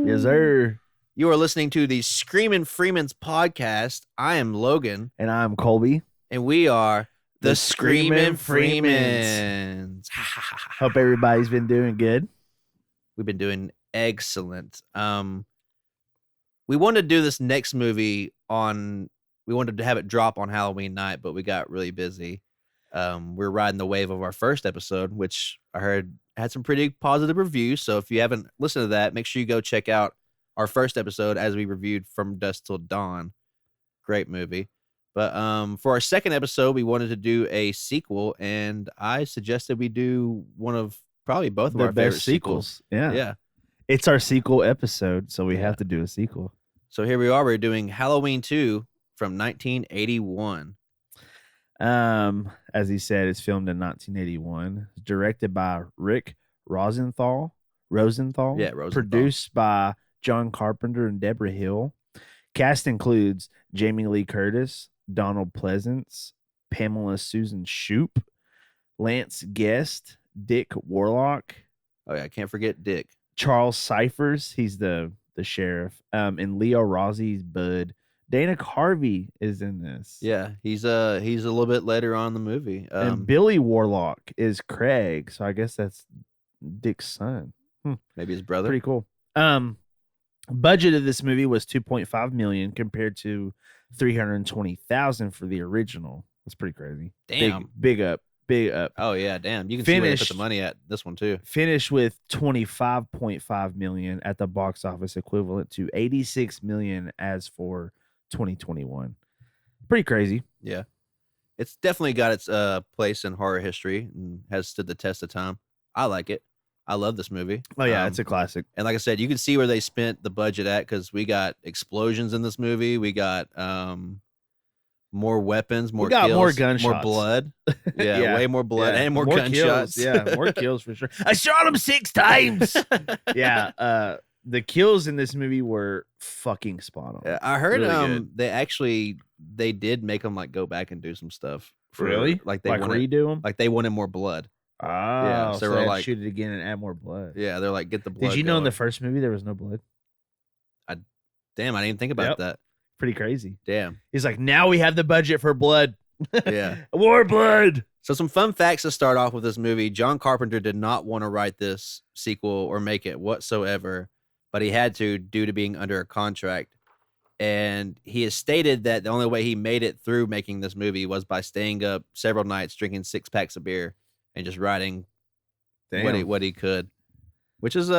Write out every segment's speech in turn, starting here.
Yes, sir. You are listening to the Screamin' Freemans podcast. I am Logan. And I'm Colby. And we are the Screamin' Screamin' Freemans. Hope everybody's been doing good. We've been doing excellent. We wanted to do this next movie we wanted to have it drop on Halloween night, but we got really busy. We're riding the wave of our first episode, which I heard had some pretty positive reviews. So if you haven't listened to that, make sure you go check out our first episode as we reviewed From Dusk Till Dawn. Great movie. But for our second episode, we wanted to do a sequel, and I suggested we do one of probably both of our favorite sequels. Yeah. It's our sequel episode, so we have to do a sequel. So here we are. We're doing Halloween 2 from 1981. As he said, it's filmed in 1981. It's directed by Rick Rosenthal. Yeah, Rosenthal. Produced by John Carpenter and Deborah Hill. Cast includes Jamie Lee Curtis, Donald Pleasance, Pamela Susan Shoop, Lance Guest, Dick Warlock. Oh yeah, I can't forget Dick. Charles Cyphers, he's the sheriff. And Leo Rossi's Bud. Dana Carvey is in this. Yeah, he's a little bit later on in the movie. And Billy Warlock is Craig, so I guess that's Dick's son. Maybe his brother. Pretty cool. Budget of this movie was $2.5 million compared to $320,000 for the original. That's pretty crazy. Damn. Big up. Oh yeah, damn. You can see where they put the money at this one too. Finished with $25.5 million at the box office, equivalent to $86 million as for 2021. Pretty crazy. Yeah. It's definitely got its place in horror history and has stood the test of time. I like it. I love this movie. Oh yeah, it's a classic. And like I said, you can see where they spent the budget at, because we got explosions in this movie. We got more weapons, more kills, more gunshots, more blood. Yeah, way more blood and more gunshots. Yeah, more kills for sure. I shot him 6 times. Yeah, the kills in this movie were fucking spot on. Yeah, I heard really they did make them like go back and do some stuff. Really? Like redo them? Like they wanted more blood. Oh, yeah, so they they like shoot it again and add more blood. Yeah, they're like, get the blood. Did you know going. in the first movie there was no blood? Damn, I didn't even think about that. Pretty crazy. Damn. He's like, now we have the budget for blood. Yeah. More blood. So some fun facts to start off with this movie. John Carpenter did not want to write this sequel or make it whatsoever, but he had to due to being under a contract. And he has stated that the only way he made it through making this movie was by staying up several nights, drinking 6 packs of beer, and just writing what he could, which is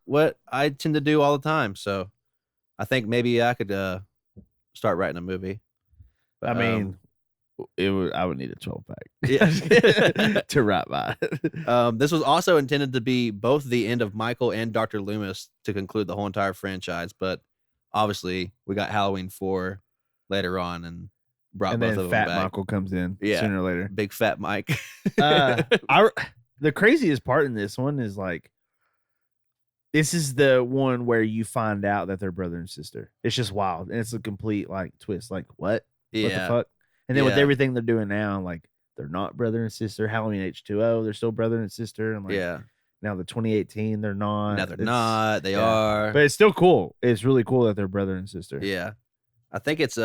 what I tend to do all the time. So I think maybe I could start writing a movie. But, I mean, I would need a 12-pack yeah. to write by. This was also intended to be both the end of Michael and Dr. Loomis to conclude the whole entire franchise, but obviously we got Halloween 4 later on and brought both of them back. Fat Michael comes in sooner or later. Big Fat Mike. The craziest part in this one is like, this is the one where you find out that they're brother and sister. It's just wild. And it's a complete like twist. Like, what? Yeah. What the fuck? And then with everything they're doing now, like, they're not brother and sister. Halloween H2O, they're still brother and sister. And like, now the 2018, they're not. No, they're not. They are. But it's still cool. It's really cool that they're brother and sister. Yeah. I think it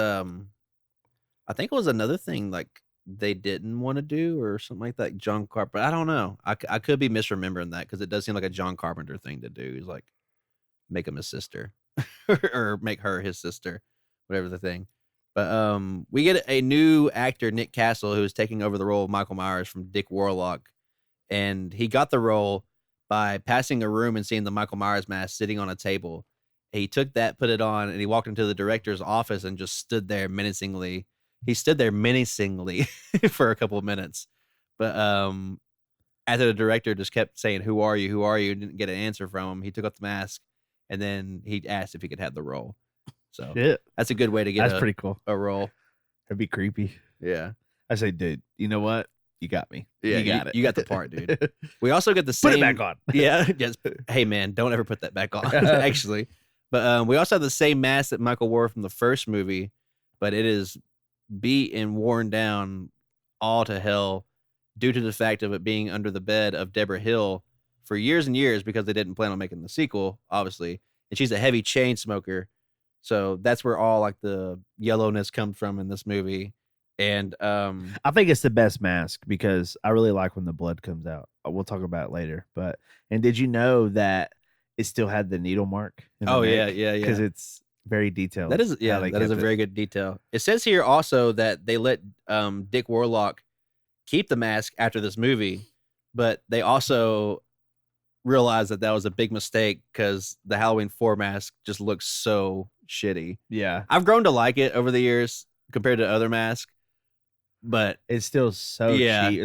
was another thing like they didn't want to do or something like that. John Carpenter. I don't know. I could be misremembering that, because it does seem like a John Carpenter thing to do. He's like, make him his sister or make her his sister, whatever the thing. But we get a new actor, Nick Castle, who is taking over the role of Michael Myers from Dick Warlock. And he got the role by passing a room and seeing the Michael Myers mask sitting on a table. He took that, put it on, and he walked into the director's office and just stood there menacingly. He stood there menacingly for a couple of minutes. But after the director just kept saying, "Who are you? Who are you?" and didn't get an answer from him, he took off the mask, and then he asked if he could have the role. So that's a good way to get pretty cool. A role. That'd be creepy. Yeah. I say, dude, you know what? You got me. Yeah, you got it. You got the part, dude. We also get the same. Put it back on. Yeah. Just, hey, man, don't ever put that back on, actually. But we also have the same mask that Michael wore from the first movie, but it is beat and worn down all to hell. due to the fact of it being under the bed of Deborah Hill for years and years because they didn't plan on making the sequel, obviously. And she's a heavy chain smoker. So that's where all like the yellowness comes from in this movie. And I think it's the best mask because I really like when the blood comes out. We'll talk about it later. And did you know that it still had the needle mark? yeah. Because it's very detailed. That is a very good detail. It says here also that they let Dick Warlock keep the mask after this movie, but they also realized that was a big mistake because the Halloween 4 mask just looks so shitty. Yeah. I've grown to like it over the years compared to other masks, but it's still so cheap.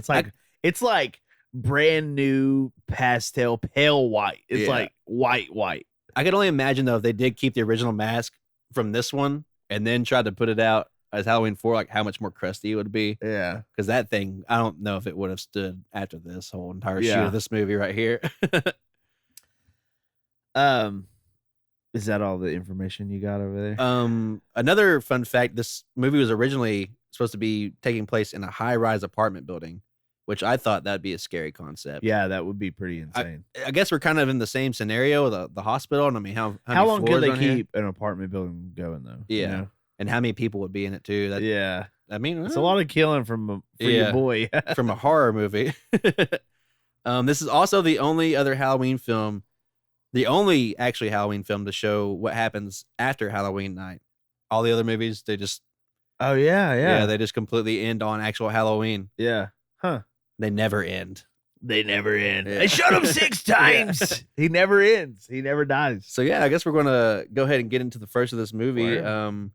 It's like brand new pastel pale white. It's like white. I can only imagine though if they did keep the original mask from this one and then tried to put it out as Halloween 4, like how much more crusty it would be. Yeah. Because that thing, I don't know if it would have stood after this whole entire shoot of this movie right here. Is that all the information you got over there? Another fun fact, this movie was originally supposed to be taking place in a high-rise apartment building, which I thought that'd be a scary concept. Yeah, that would be pretty insane. I guess we're kind of in the same scenario, the hospital. And I mean, how long could they keep an apartment building going though? Yeah. You know? And how many people would be in it too? I mean, it's a lot of killing for your boy. From a horror movie. This is also the only other Halloween film, the only actually Halloween film to show what happens after Halloween night. All the other movies, they just they just completely end on actual Halloween. Yeah. Huh. They never end. They never end. I shot him 6 times. Yeah. He never ends. He never dies. So yeah, I guess we're gonna go ahead and get into the first of this movie. Wow.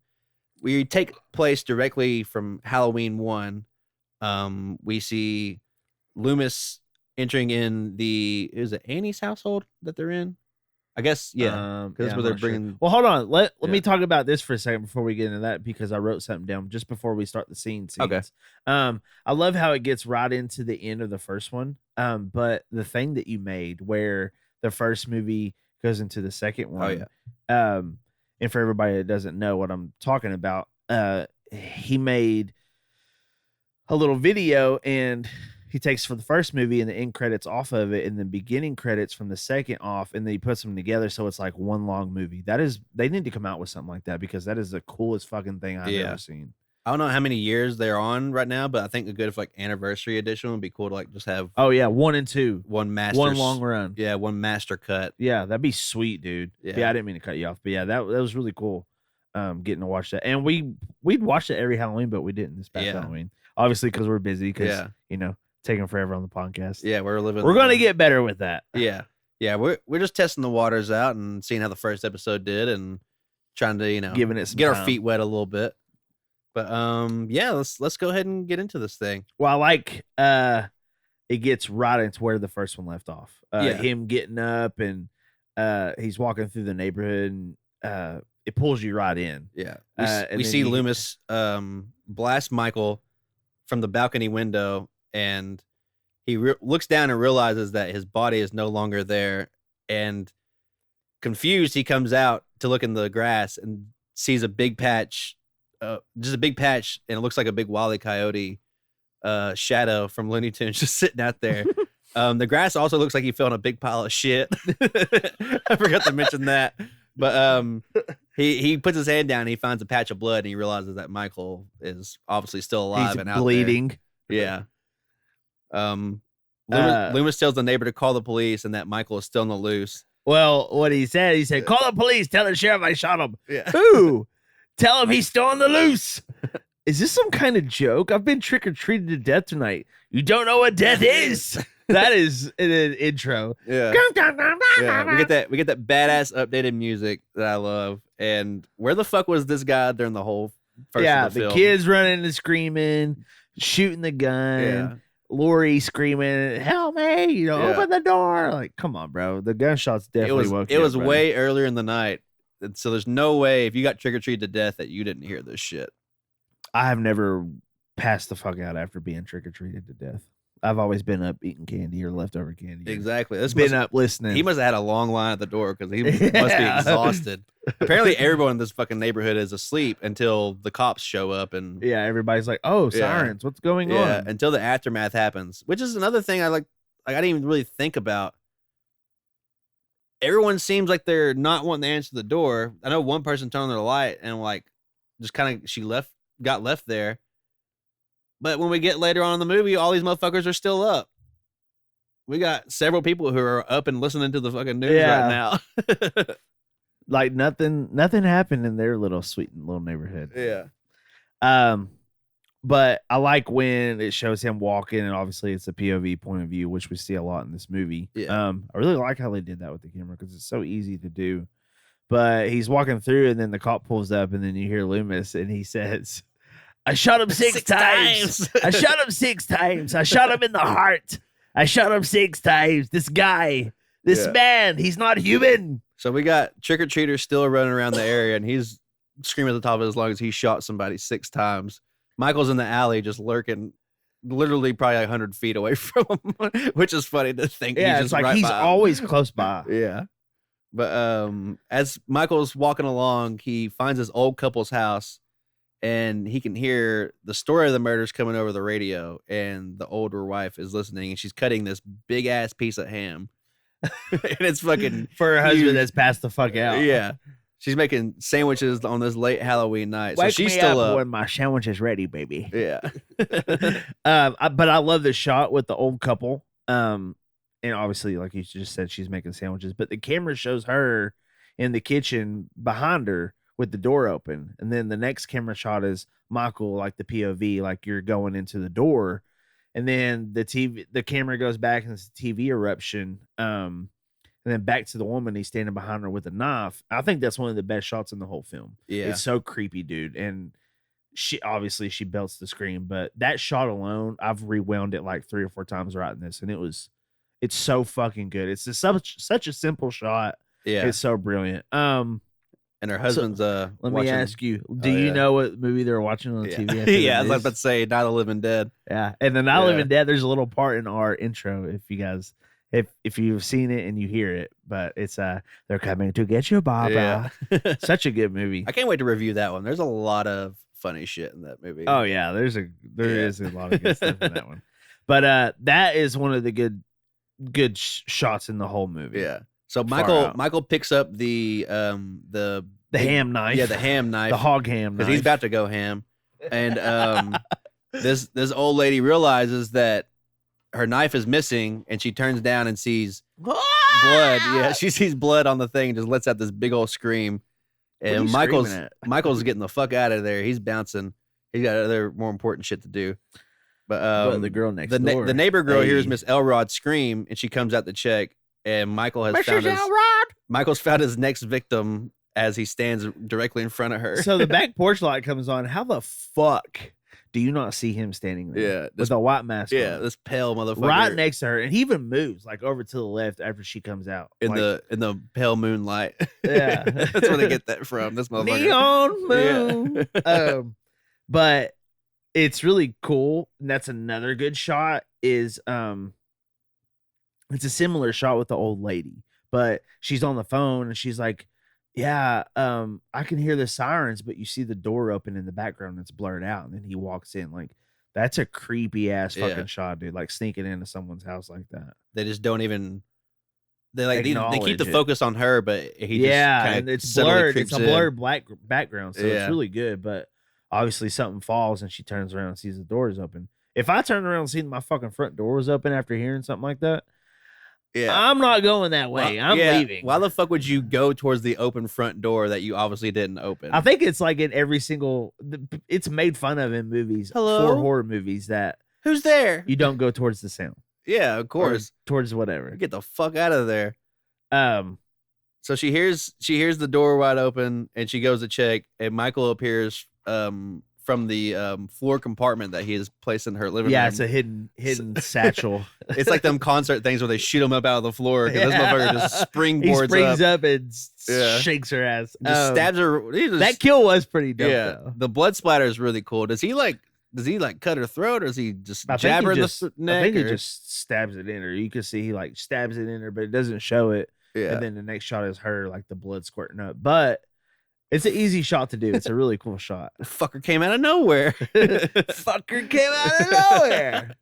We take place directly from Halloween 1. We see Loomis entering in is it Annie's household that they're in? I guess, yeah. Because that's where they're bringing. Sure. Well, hold on. Let me talk about this for a second before we get into that, because I wrote something down just before we start the scenes. Okay. I love how it gets right into the end of the first one. But the thing that you made where the first movie goes into the second one. Oh, yeah. And for everybody that doesn't know what I'm talking about, he made a little video and he takes for the first movie and the end credits off of it and the beginning credits from the second off, and then he puts them together so it's like one long movie. They need to come out with something like that because that is the coolest fucking thing I've ever seen. I don't know how many years they're on right now, but I think a good anniversary edition would be cool to just have. Oh yeah, 1 and 2, one long run. Yeah, one master cut. Yeah, that'd be sweet, dude. Yeah, I didn't mean to cut you off, but yeah, that was really cool. Getting to watch that, and we'd watch it every Halloween, but we didn't this past Halloween, obviously because we're busy. Because taking forever on the podcast. Yeah, we're gonna get better with that. Yeah, we're just testing the waters out and seeing how the first episode did, and trying to giving it some get time. Our feet wet a little bit. But let's go ahead and get into this thing. Well, I like it gets right into where the first one left off. Him getting up and he's walking through the neighborhood and it pulls you right in. Yeah. We see Loomis blast Michael from the balcony window, and he looks down and realizes that his body is no longer there, and confused he comes out to look in the grass and sees a big patch. Just a big patch, and it looks like a big Wile E. Coyote shadow from Looney Tunes just sitting out there. The grass also looks like he fell in a big pile of shit. I forgot to mention that. But he puts his hand down and he finds a patch of blood, and he realizes that Michael is obviously still alive and out bleeding. There. Yeah. Loomis tells the neighbor to call the police and that Michael is still on the loose. Well, what he said, call the police, tell the sheriff I shot him. Yeah. Who? Tell him he's still on the loose. Is this some kind of joke? I've been trick-or-treated to death tonight. You don't know what death is. That is an intro. Yeah. We get that badass updated music that I love. And where the fuck was this guy during the whole first of the film? Kids running and screaming, shooting the gun. Yeah. Laurie screaming, "Help me! Open the door!" Like, come on, bro. The gunshots definitely woke you up. It was way earlier in the night. And so there's no way if you got trick-or-treated to death that you didn't hear this shit. I have never passed the fuck out after being trick-or-treated to death. I've always been up eating candy or leftover candy. Exactly. Up listening. He must have had a long line at the door because he must be exhausted. Apparently, everyone in this fucking neighborhood is asleep until the cops show up and Yeah, everybody's like, "Oh, sirens! What's going on?" until the aftermath happens, which is another thing I like. Like I didn't even really think about. Everyone seems like they're not wanting to answer the door. I know one person turned on their light and like just kind of got left there. But when we get later on in the movie, all these motherfuckers are still up. We got several people who are up and listening to the fucking news right now. Like nothing happened in their little sweet little neighborhood. Yeah. But I like when it shows him walking, and obviously it's a POV point of view, which we see a lot in this movie. Yeah. I really like how they did that with the camera because it's so easy to do. But he's walking through, and then the cop pulls up, and then you hear Loomis, and he says, "I shot him six times. I shot him 6 times. I shot him in the heart. I shot him 6 times. This guy, this man, he's not human." So we got trick-or-treaters still running around the area, and he's screaming at the top of his lungs he shot somebody 6 times. Michael's in the alley just lurking, literally probably 100 feet away from him, which is funny to think. Yeah, he's it's like he's always close by. Yeah. But as Michael's walking along, he finds this old couple's house, and he can hear the story of the murders coming over the radio, and the older wife is listening, and she's cutting this big-ass piece of ham. And it's fucking... For her husband that's passed the fuck out. Yeah. She's making sandwiches on this late Halloween night. Wake so she's me still up up when my sandwich is ready, baby. Yeah. But I love the shot with the old couple. And obviously, like you just said, she's making sandwiches. But the camera shows her in the kitchen behind her with the door open. And then the next camera shot is Michael, like the POV, like you're going into the door. And then the camera goes back and it's a TV eruption. And then back to the woman, he's standing behind her with a knife. I think that's one of the best shots in the whole film. Yeah. It's so creepy, dude. And she belts the screen, but that shot alone, I've rewound it like 3 or 4 times writing this, and it's so fucking good. It's just such a simple shot. Yeah. It's so brilliant. And her husband's let watching... me ask you, do you know what movie they were watching on the TV? Yeah, I was about to say Night of the Living Dead. Yeah. And the Night of the Living Dead, there's a little part in our intro if you guys if you've seen it and you hear it, but it's they're coming to get you, Baba. Yeah. Such a good movie. I can't wait to review that one. There's a lot of funny shit in that movie. Oh yeah, there is a lot of good stuff in that one. But that is one of the good shots in the whole movie. Yeah. So Michael picks up the ham knife. Yeah, the ham knife. The hog ham knife. Because he's about to go ham. And this old lady realizes that her knife is missing, and she turns down and sees blood. Yeah, she sees blood on the thing and just lets out this big old scream. And Michael's getting the fuck out of there. He's bouncing. He's got other more important shit to do. But the girl next door, the neighbor girl hears Miss Elrod scream, and she comes out to check. And Michael's found his next victim as he stands directly in front of her. So the back porch light comes on. How the fuck do you not see him standing there? Yeah, with a white mask. Yeah, on, this pale motherfucker right next to her, and he even moves like over to the left after she comes out in the pale moonlight. Yeah, that's where they get that from. This motherfucker, neon moon. Yeah. But it's really cool, and that's another good shot. Is it's a similar shot with the old lady, but she's on the phone and she's like, yeah, I can hear the sirens, but you see the door open in the background that's blurred out, and then he walks in. Like, that's a creepy ass fucking shot, dude. Like sneaking into someone's house like that. They just don't even they keep the focus on her, but he and it's blurred. It's a blurred black background, so it's really good. But obviously something falls and she turns around and sees the door is open. If I turned around and seen my fucking front door was open after hearing something like that, I'm not going that way. I'm leaving. Why the fuck would you go towards the open front door that you obviously didn't open? I think it's like in every single... It's made fun of in movies. Hello? For horror movies that... Who's there? You don't go towards the sound. Yeah, of course. Or towards whatever. Get the fuck out of there. So she hears the door wide open, and she goes to check, and Michael appears from the floor compartment that he has placed in her living room. Yeah, it's a hidden satchel. It's like them concert things where they shoot him up out of the floor because this motherfucker just springboards he springs up and shakes her ass. Just stabs her. That kill was pretty dope, though. The blood splatter is really cool. Does he cut her throat, or does he just jab her in the neck? I think he just stabs it in her. You can see he like stabs it in her, but it doesn't show it. Yeah. And then the next shot is her, like the blood squirting up. But It's an easy shot to do. It's a really cool shot. Fucker came out of nowhere. Fucker came out of nowhere.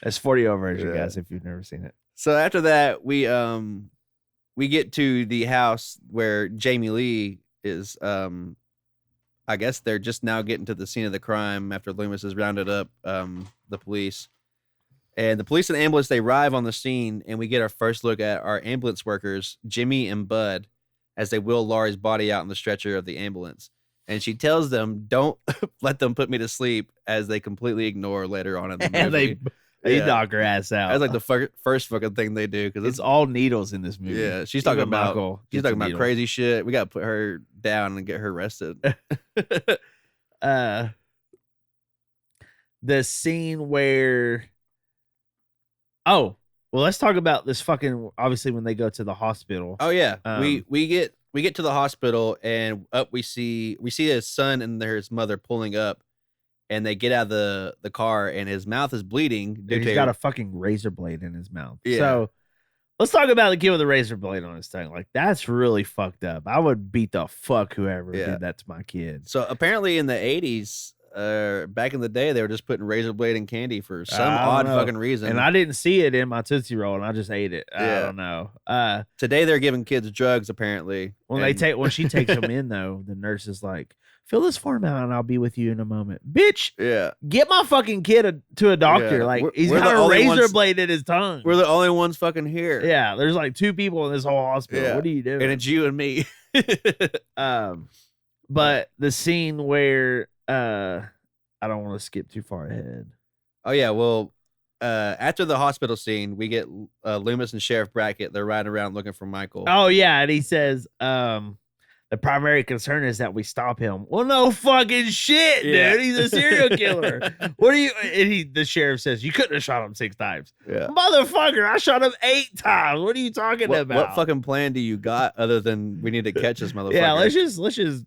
That's 40-year version, guys, if you've never seen it. So after that, we get to the house where Jamie Lee is. I guess they're just now getting to the scene of the crime after Loomis has rounded up the police. And the police and ambulance, they arrive on the scene, and we get our first look at our ambulance workers, Jimmy and Bud, as they wheel Laurie's body out in the stretcher of the ambulance. And she tells them, don't let them put me to sleep, as they completely ignore later on in the movie. They knock her ass out. That's like the first fucking thing they do. Because it's all needles in this movie. Yeah, she's talking about crazy shit. We got to put her down and get her arrested. The scene where... Oh, well, let's talk about this fucking, obviously, when they go to the hospital. Oh, yeah. We get to the hospital, and up we see his son and his mother pulling up, and they get out of the car, and his mouth is bleeding. He's got a fucking razor blade in his mouth. Yeah. So let's talk about the kid with the razor blade on his tongue. Like, that's really fucked up. I would beat the fuck whoever did that to my kid. So apparently in the 80s, back in the day, they were just putting razor blade in candy for some odd fucking reason. And I didn't see it in my Tootsie Roll, and I just ate it. I don't know. Today they're giving kids drugs, apparently. When she takes them in, though, the nurse is like, fill this form out and I'll be with you in a moment. Bitch, get my fucking kid to a doctor. Like, he's got a razor blade in his tongue. We're the only ones fucking here. Yeah, there's like 2 people in this whole hospital. What are you doing? And it's you and me. But the scene where I don't want to skip too far ahead. Oh yeah, well, after the hospital scene, we get Loomis and Sheriff Brackett. They're riding around looking for Michael. Oh yeah, and he says, the primary concern is that we stop him. Well, no fucking shit, dude. He's a serial killer. What are you? And the sheriff says, you couldn't have shot him 6 times. Yeah. Motherfucker, I shot him 8 times. What are you talking about? What fucking plan do you got other than we need to catch this motherfucker? Yeah, let's just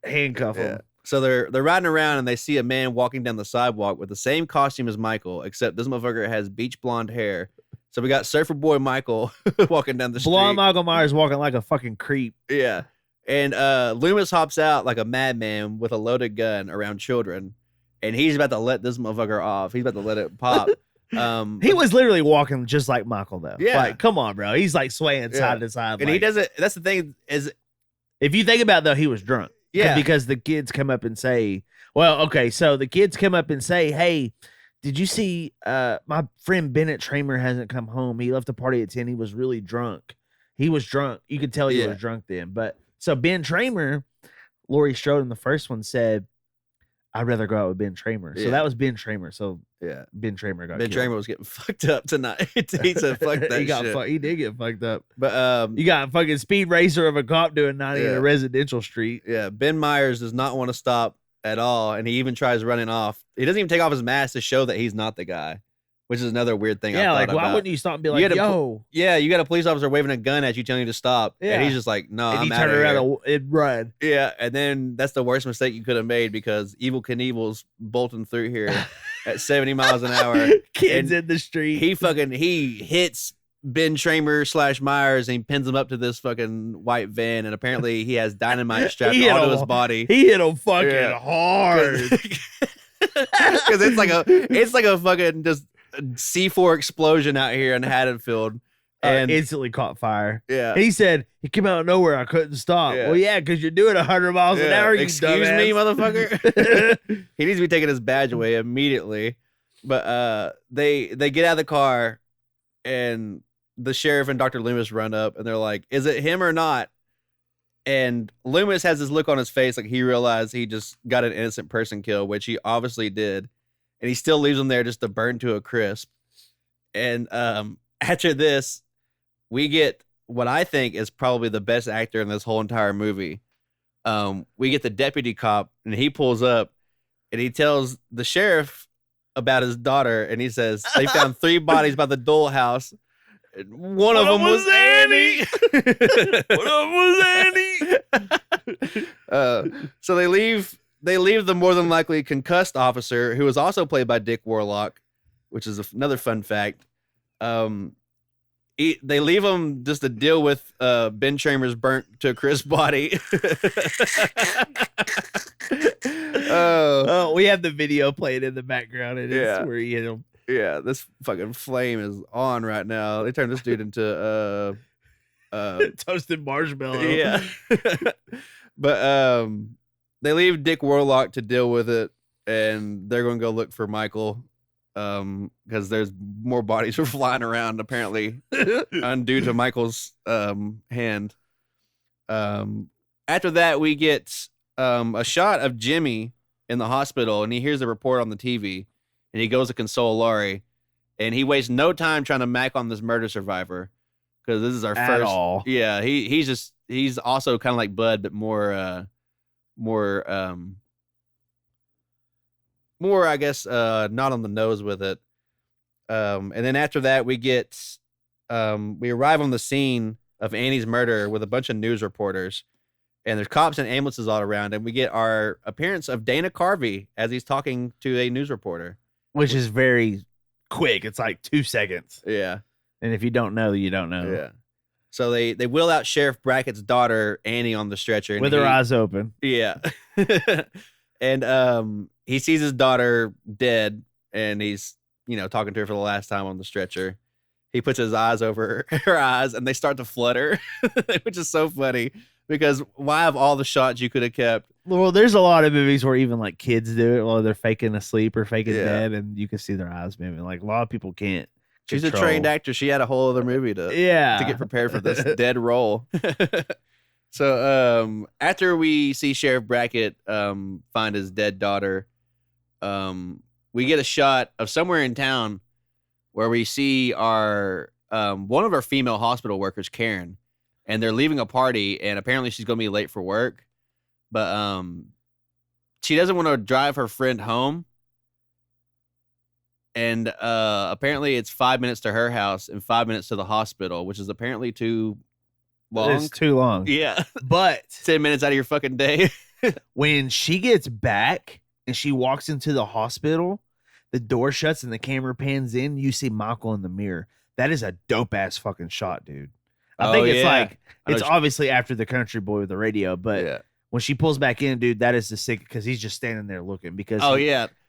handcuff him. So they're riding around and they see a man walking down the sidewalk with the same costume as Michael, except this motherfucker has beach blonde hair. So we got Surfer Boy Michael walking down the street. Blonde Michael Myers walking like a fucking creep. Yeah. And Loomis hops out like a madman with a loaded gun around children. And he's about to let this motherfucker off. He's about to let it pop. He was literally walking just like Michael, though. Yeah. Like, come on, bro. He's like swaying side to side. And he doesn't. That's the thing is, if you think about it, though, he was drunk. Yeah. Because the kids come up and say, well, okay, so the kids come up and say, hey, did you see my friend Bennett Tramer hasn't come home? He left the party at 10. He was really drunk. He was drunk. You could tell he was drunk then. But so Ben Tramer, Laurie Strode in the first one said, I'd rather go out with Ben Tramer. So that was Ben Tramer. So Ben Tramer got killed. Tramer was getting fucked up tonight. He said, fuck that shit. He did get fucked up. But you got a fucking speed racer of a cop doing 90 in a residential street. Yeah, Ben Myers does not want to stop at all, and he even tries running off. He doesn't even take off his mask to show that he's not the guy, which is another weird thing. Yeah, like, why wouldn't you stop and be like, yo? You got a police officer waving a gun at you telling you to stop, and he's just like, no, I'm out of here. And he turned around and run. Yeah, and then that's the worst mistake you could have made because Evel Knievel's bolting through here at 70 miles an hour. Kids in the street. He hits Ben Tramer / Myers and he pins him up to this fucking white van, and apparently he has dynamite strapped onto his body. He hit him fucking hard. Because it's like a fucking just C4 explosion out here in Haddonfield. And instantly caught fire. Yeah. He said, he came out of nowhere. I couldn't stop. Yeah. Well, yeah, because you're doing 100 miles an hour. Excuse me, motherfucker. He needs to be taking his badge away immediately. But they get out of the car, and the sheriff and Dr. Loomis run up, and they're like, is it him or not? And Loomis has this look on his face like he realized he just got an innocent person killed, which he obviously did. And he still leaves them there just to burn to a crisp. And after this, we get what I think is probably the best actor in this whole entire movie. We get the deputy cop, and he pulls up, and he tells the sheriff about his daughter, and he says, they found 3 bodies by the Dole house. One of them was Annie. One of them was Annie. So they leave the more than likely concussed officer, who was also played by Dick Warlock, which is another fun fact. they leave him just to deal with Ben Chambers burnt to a crisp body. Oh, we have the video playing in the background, and it's Yeah. where he hit him. Yeah, this fucking flame is on right now. They turned this dude into Toasted marshmallow. Yeah. But they leave Dick Warlock to deal with it, and they're going to go look for Michael because there's more bodies were flying around apparently undue to Michael's hand. After that, we get a shot of Jimmy in the hospital, and he hears a report on the TV, and he goes to console Laurie, and he wastes no time trying to mac on this murder survivor because this is our first. All. Yeah, he's also kind of like Bud, but more I guess not on the nose with it. And then after that, we arrive on the scene of Annie's murder with a bunch of news reporters, and there's cops and ambulances all around, and we get our appearance of Dana Carvey as he's talking to a news reporter, which is very quick. It's like 2 seconds. Yeah, and if you don't know, you don't know. Yeah. So they wheel out Sheriff Brackett's daughter Annie on the stretcher with her eyes open. Yeah. And he sees his daughter dead, and he's talking to her for the last time on the stretcher. He puts his eyes over her eyes, and they start to flutter, which is so funny because why have all the shots you could have kept? Well, there's a lot of movies where even like kids do it while they're faking asleep or faking dead, and you can see their eyes moving. Like a lot of people can't. She's a trained actor. She had a whole other movie to get prepared for this dead role. So after we see Sheriff Brackett find his dead daughter, we get a shot of somewhere in town where we see our one of our female hospital workers, Karen, and they're leaving a party, and apparently she's going to be late for work, but she doesn't want to drive her friend home. And apparently it's 5 minutes to her house and 5 minutes to the hospital, which is apparently too long. It's too long. Yeah. But 10 minutes out of your fucking day. When she gets back and she walks into the hospital, the door shuts and the camera pans in, you see Michael in the mirror. That is a dope ass fucking shot, dude. I think it's like, it's obviously after the country boy with the radio, but when she pulls back in, dude, that is the sick, because he's just standing there looking because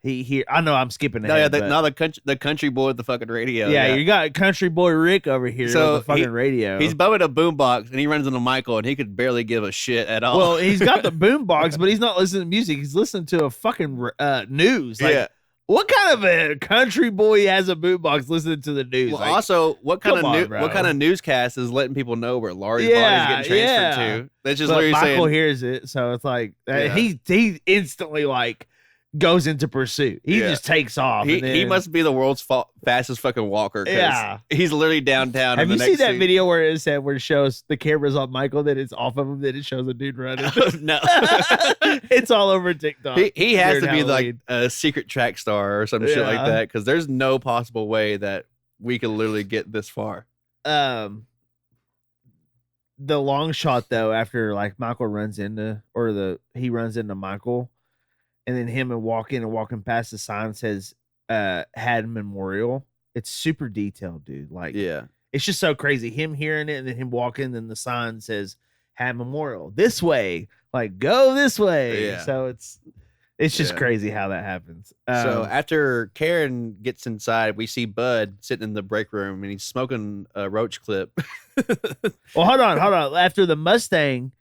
he I know I'm skipping ahead. The country boy with the fucking radio. Yeah, you got country boy Rick over here on the fucking radio. He's bumming a boombox and he runs into Michael and he could barely give a shit at all. Well, he's got the boombox, but he's not listening to music. He's listening to a fucking news. Like, what kind of a country boy has a boombox listening to the news? Well, like, also, what kind of newscast is letting people know where Laurie's body's getting transferred to? That's just literally saying. Michael hears it, so it's like he instantly like goes into pursuit. He just takes off. He must be the world's fastest fucking walker. Yeah, he's literally downtown. Have you seen that video where it said where it shows the camera's on Michael, then it's off of him, then it shows a dude running? No, it's all over TikTok. He has to be like a secret track star or some shit like that, because there's no possible way that we could literally get this far. The long shot though, after like Michael runs into, he runs into Michael. And then him and walking past the sign says Had Memorial. It's super detailed, dude. Like, it's just so crazy. Him hearing it and then him walking, and the sign says Had Memorial. This way. Like, go this way. Yeah. So it's just crazy how that happens. So after Karen gets inside, we see Bud sitting in the break room and he's smoking a roach clip. Well, hold on. After the Mustang,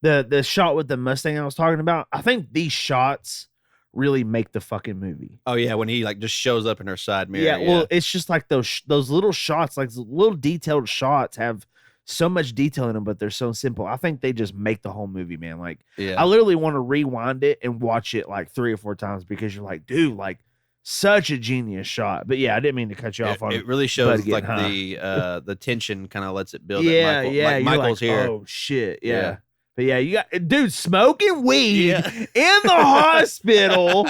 the shot with the Mustang I was talking about, I think these shots really make the fucking movie. Oh yeah, when he like just shows up in her side mirror. Yeah, well, it's just like those little shots, like little detailed shots have so much detail in them, but they're so simple. I think they just make the whole movie, man. Like, I literally want to rewind it and watch it like 3 or 4 times, because you're like, dude, like, such a genius shot. But yeah, I didn't mean to cut you off on it. Really shows like the tension kind of lets it build. Michael's here. Oh shit, yeah. But yeah, you got dude smoking weed in the hospital.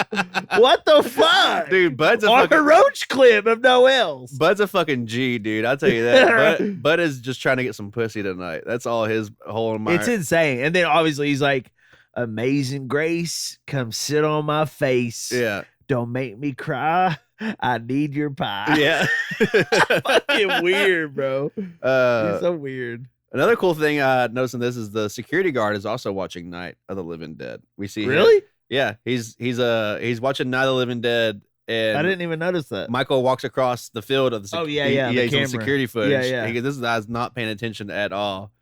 What the fuck, dude? Bud's on a roach clip of no else. Bud's a fucking G, dude. I'll tell you that. Bud is just trying to get some pussy tonight. That's all his whole mind. It's insane. And then obviously he's like, "Amazing Grace, come sit on my face. Yeah, don't make me cry. I need your pie. Yeah. Fucking weird, bro. He's so weird. Another cool thing I noticed in this is the security guard is also watching Night of the Living Dead. We see Really? him. Yeah, he's watching Night of the Living Dead, and I didn't even notice that. Michael walks across the field of the he's on security footage. Yeah. This guy's not paying attention at all.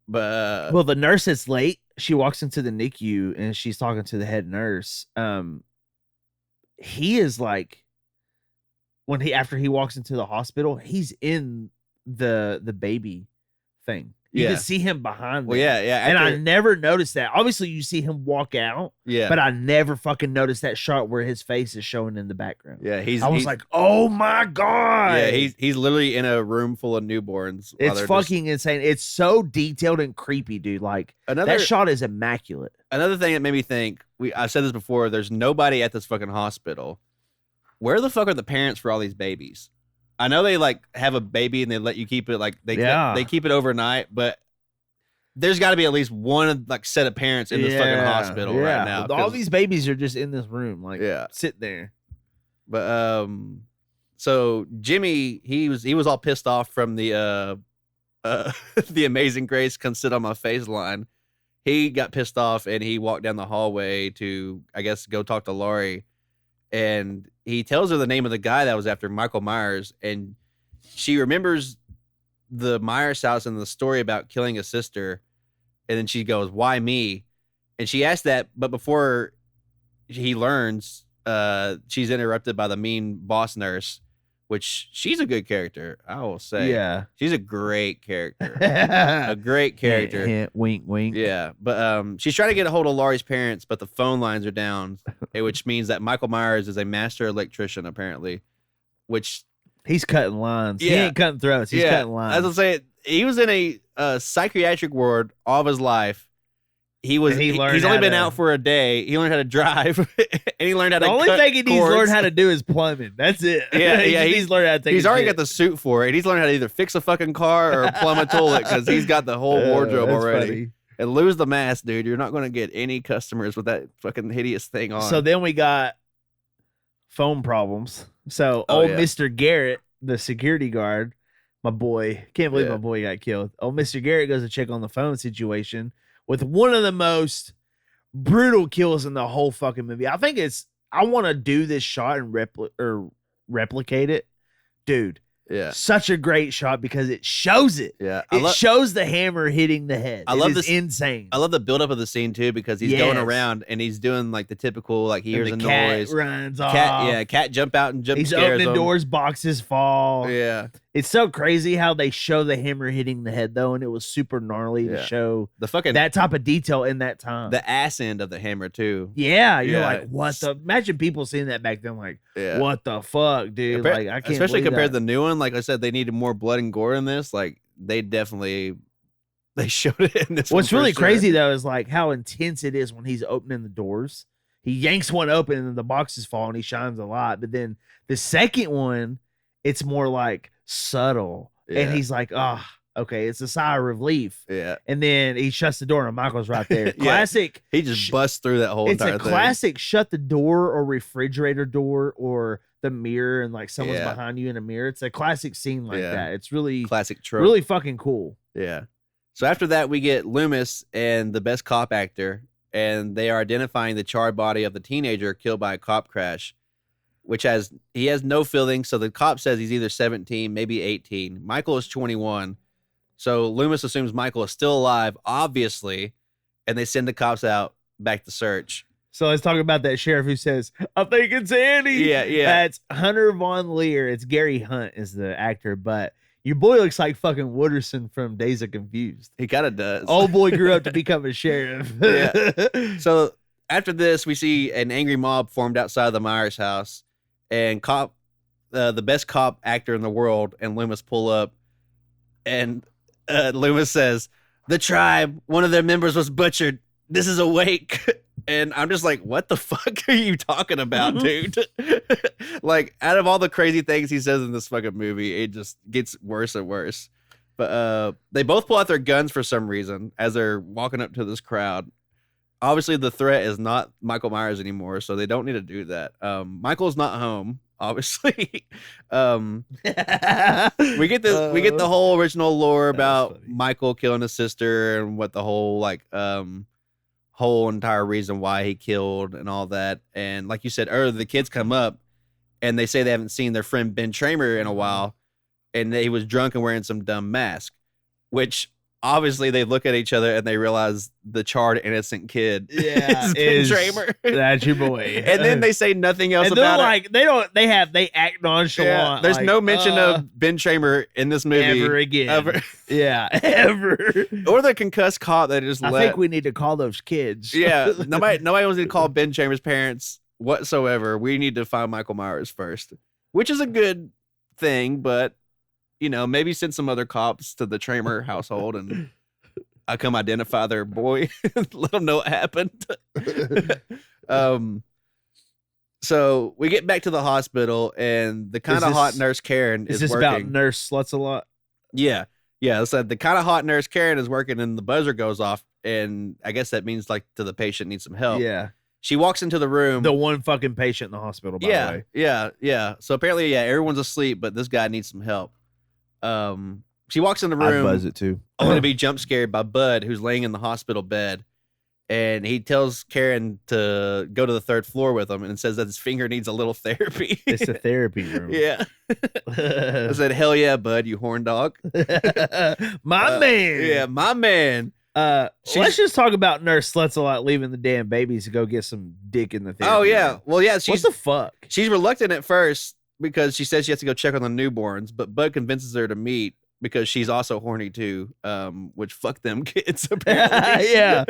But well, the nurse is late. She walks into the NICU and she's talking to the head nurse. He is like, after he walks into the hospital, he's in the baby thing. You can see him behind them. Yeah. And I never noticed that. Obviously, you see him walk out. Yeah. But I never fucking noticed that shot where his face is showing in the background. Yeah. I was like, oh my God. Yeah, he's literally in a room full of newborns. It's fucking insane. It's so detailed and creepy, dude. Like, that shot is immaculate. Another thing that made me think, I've said this before, there's nobody at this fucking hospital. Where the fuck are the parents for all these babies? I know they like have a baby and they let you keep it like they keep it overnight, but there's got to be at least one like set of parents in this fucking hospital right now. All these babies are just in this room, like sitting there. But so Jimmy, he was all pissed off from the the Amazing Grace "Come Sit on My Face" line. He got pissed off and he walked down the hallway to, I guess, go talk to Laurie. And he tells her the name of the guy that was after Michael Myers. And she remembers the Myers house and the story about killing a sister. And then she goes, why me? And she asked that, but before he learns, she's interrupted by the mean boss nurse, which she's a good character, I will say. Yeah. She's a great character. A great character. Hint, hint, wink, wink. Yeah. But she's trying to get a hold of Laurie's parents, but the phone lines are down, which means that Michael Myers is a master electrician, apparently, which... He's cutting lines. He ain't cutting throats. He's cutting lines. As I say, he was in a psychiatric ward all of his life. He's only been out for a day. He learned how to drive, and he learned how to cut cords. The only thing he needs to learn how to do is plumbing. That's it. Yeah, he's learned how to take. He's already got the suit for it. He's learned how to either fix a fucking car or plumb a toilet because he's got the whole wardrobe already. Funny. And lose the mask, dude. You're not going to get any customers with that fucking hideous thing on. So then we got phone problems. So Mr. Garrett, the security guard, my boy, can't believe my boy got killed. Mr. Garrett goes to check on the phone situation with one of the most brutal kills in the whole fucking movie. I want to do this shot and replicate it. Dude. Yeah. Such a great shot because it shows it. Yeah. It shows the hammer hitting the head. I love this. Insane. I love the buildup of the scene too because he's going around and he's doing like the typical, like he hears a noise. Runs off. Cat jump out and He's opening doors, boxes fall. Yeah. It's so crazy how they show the hammer hitting the head though, and it was super gnarly to show the fucking that type of detail in that time. The ass end of the hammer too. Yeah, you're like, what the? Imagine people seeing that back then, like, what the fuck, dude? Like, I can't. Especially compared to the new one. Like I said, they needed more blood and gore in this. Like they showed it in this. What's really crazy though is like how intense it is when he's opening the doors. He yanks one open and then the boxes fall and he shines a lot. But then the second one, it's more like subtle. And he's like, oh, okay, it's a sigh of relief. Yeah. And then he shuts the door and Michael's right there. Classic. He just busts through that whole entire thing. It's a classic shut the door or refrigerator door or the mirror and like someone's behind you in a mirror. It's a classic scene like that. It's really classic trope. Really fucking cool. Yeah. So after that, we get Loomis and the best cop actor, and they are identifying the charred body of the teenager killed by a cop crash, which he has no feelings. So the cop says he's either 17, maybe 18. Michael is 21. So Loomis assumes Michael is still alive, obviously, and they send the cops out back to search. So let's talk about that sheriff who says, I think it's Andy. Yeah. That's Hunter Von Leer. It's Gary Hunt is the actor, but your boy looks like fucking Wooderson from Days of Confused. He kind of does. Old boy grew up to become a sheriff. Yeah. So after this, we see an angry mob formed outside of the Myers house, and the best cop actor in the world, and Loomis pull up, and Loomis says, the tribe, one of their members was butchered. This is a wake. And I'm just like, what the fuck are you talking about, dude? Like, out of all the crazy things he says in this fucking movie, it just gets worse and worse. But they both pull out their guns for some reason as they're walking up to this crowd. obviously the threat is not Michael Myers anymore, so they don't need to do that. Michael's not home, obviously. We get the whole original lore about Michael killing his sister and what the whole like whole entire reason why he killed and all that. And like you said earlier, the kids come up and they say they haven't seen their friend Ben Tramer in a while, and he was drunk and wearing some dumb mask, which obviously they look at each other and they realize the charred innocent kid is Ben Tramer. That's your boy. And then they say nothing else and about like, it. They act nonchalant. Yeah, there's like, no mention of Ben Tramer in this movie. Ever again. Ever. Yeah, ever. Or the concussed cop that just I think we need to call those kids. Yeah, nobody wants to call Ben Tramer's parents whatsoever. We need to find Michael Myers first, which is a good thing, but you know, maybe send some other cops to the Tramer household and I come identify their boy, let them know what happened. So we get back to the hospital, and the kind of hot nurse Karen is working. About Nurse Sluts a lot? Yeah. So the kind of hot nurse Karen is working, and the buzzer goes off, and I guess that means like to the patient needs some help. Yeah. She walks into the room. The one fucking patient in the hospital, by the way. Yeah. So apparently, everyone's asleep, but this guy needs some help. She walks in the room. I buzz it too. Only to be jump scared by Bud, who's laying in the hospital bed, and he tells Karen to go to the third floor with him, and says that his finger needs a little therapy. It's a therapy room. Yeah. I said, "Hell yeah, Bud, you horn dog." My man. Yeah, my man. Let's just talk about Nurse Sluts a lot leaving the damn babies to go get some dick in the therapy. Oh yeah. room. Well, yeah. What the fuck? She's reluctant at first because she says she has to go check on the newborns, but Bud convinces her to meet because she's also horny too. Which fuck them kids apparently. Yeah,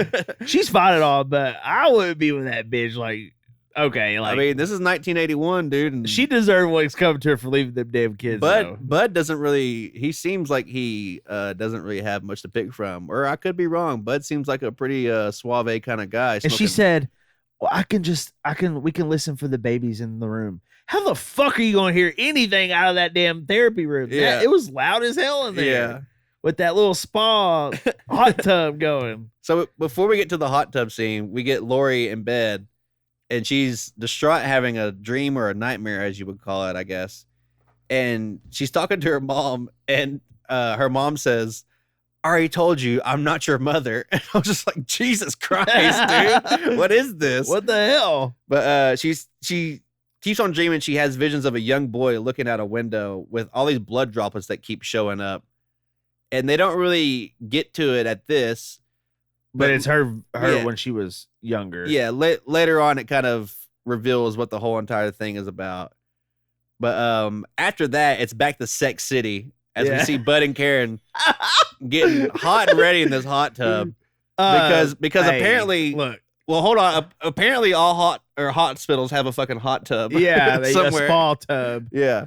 she's fine at all, but I wouldn't be with that bitch. Like, okay, like I mean, this is 1981, dude, and she deserved what's coming to her for leaving them damn kids. Bud doesn't really. He seems like he doesn't really have much to pick from, or I could be wrong. Bud seems like a pretty suave kind of guy. And she said, "Well, we can listen for the babies in the room." How the fuck are you gonna hear anything out of that damn therapy room? Yeah, it was loud as hell in there. Yeah, with that little spa hot tub going. So before we get to the hot tub scene, we get Laurie in bed, and she's distraught, having a dream or a nightmare, as you would call it, I guess. And she's talking to her mom, and her mom says, "I already told you, I'm not your mother." And I was just like, Jesus Christ, dude, what is this? What the hell? But she keeps on dreaming. She has visions of a young boy looking out a window with all these blood droplets that keep showing up. And they don't really get to it at this. But it's her when she was younger. Yeah, later on it kind of reveals what the whole entire thing is about. But after that, it's back to Sex City as we see Bud and Karen getting hot and ready in this hot tub. Because apparently, look. Well, hold on. Apparently, all hospitals have a fucking hot tub. Yeah, somewhere. A spa tub. Yeah.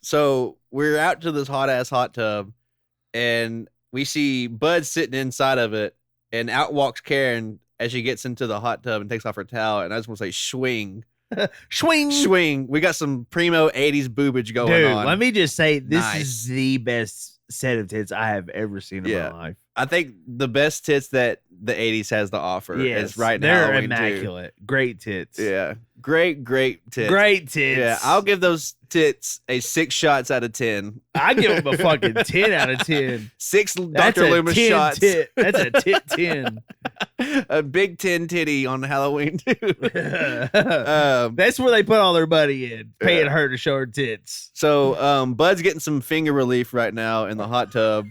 So we're out to this hot tub, and we see Bud sitting inside of it, and out walks Karen as she gets into the hot tub and takes off her towel. And I just want to say, swing. Swing. We got some primo 80s boobage going on. Let me just say, this is the best set of tits I have ever seen in my life. I think the best tits that the 80s has to offer is right now. They're immaculate. Great tits. Yeah. Great tits. Great tits. Yeah. I'll give those tits a 6 shots out of 10. I give them a fucking 10 out of 10. 6 Dr. Loomis shots. That's a tit 10. A big 10 titty on Halloween, too. That's where they put all their money in, paying her to show her tits. So Bud's getting some finger relief right now in the hot tub.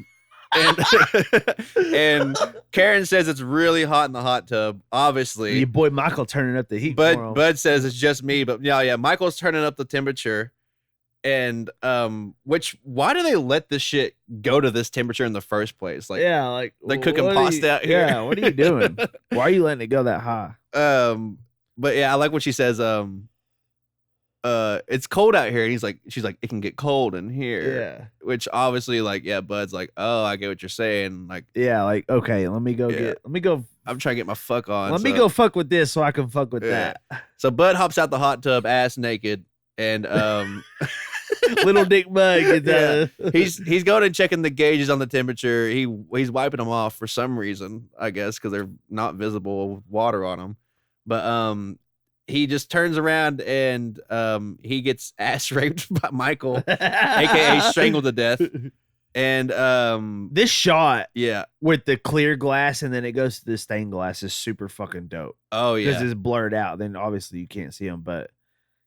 And Karen says it's really hot in the hot tub, obviously. Your boy Michael turning up the heat. Bud says it's just me, but yeah, Michael's turning up the temperature. And why do they let this shit go to this temperature in the first place? Like, they're cooking pasta out here. Yeah, what are you doing? Why are you letting it go that high? But yeah, I like what she says. It's cold out here, and she's like, it can get cold in here. Yeah. Which obviously, like, Bud's like, oh, I get what you're saying. Like, yeah, like, okay, let me go. I'm trying to get my fuck on. Let me go fuck with this so I can fuck with that. So Bud hops out the hot tub ass naked, and Little Dick Mug. Yeah. He's going and checking the gauges on the temperature. He's wiping them off for some reason, I guess, because they're not visible with water on them. But he just turns around and he gets ass raped by Michael, aka strangled to death. And this shot, yeah, with the clear glass and then it goes to the stained glass is super fucking dope. Oh yeah, because it's blurred out. Then obviously you can't see him, but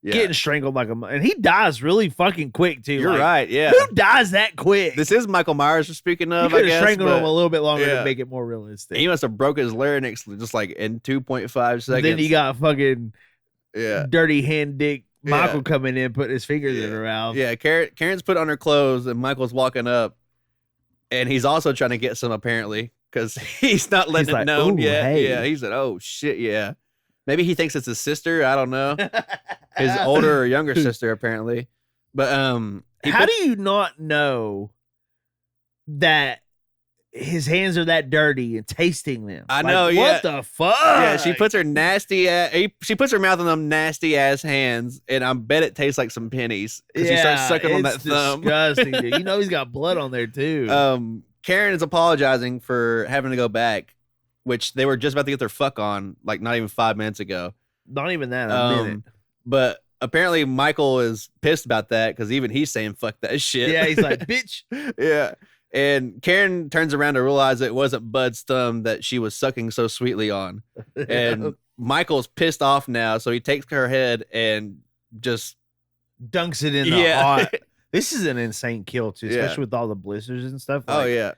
yeah. getting strangled like and he dies really fucking quick too. You're like, right. Yeah, who dies that quick? This is Michael Myers. Speaking of, you I could have guess, strangled him a little bit longer yeah. to make it more realistic. He must have broke his larynx just like in 2.5 seconds. Then you got fucking dirty hand dick Michael coming in, putting his fingers in her mouth. Yeah, Karen's put on her clothes and Michael's walking up, and he's also trying to get some apparently because he's not letting it known yet. Hey. Yeah, he said, "Oh shit, yeah." Maybe he thinks it's his sister. I don't know, his older or younger sister apparently. But how do you not know that his hands are that dirty and tasting them? I know. Yeah. What the fuck? Yeah, she puts her she puts her mouth on them nasty ass hands, and I bet it tastes like some pennies because he starts sucking on that thumb. Disgusting, dude. You know he's got blood on there too. Karen is apologizing for having to go back, which they were just about to get their fuck on, like not even 5 minutes ago. Not even that. A minute. But apparently Michael is pissed about that because even he's saying fuck that shit. Yeah, he's like, bitch. Yeah. And Karen turns around to realize it wasn't Bud's thumb that she was sucking so sweetly on. And Michael's pissed off now, so he takes her head and just dunks it in the hot. This is an insane kill, too, especially with all the blisters and stuff. Like, oh, yeah.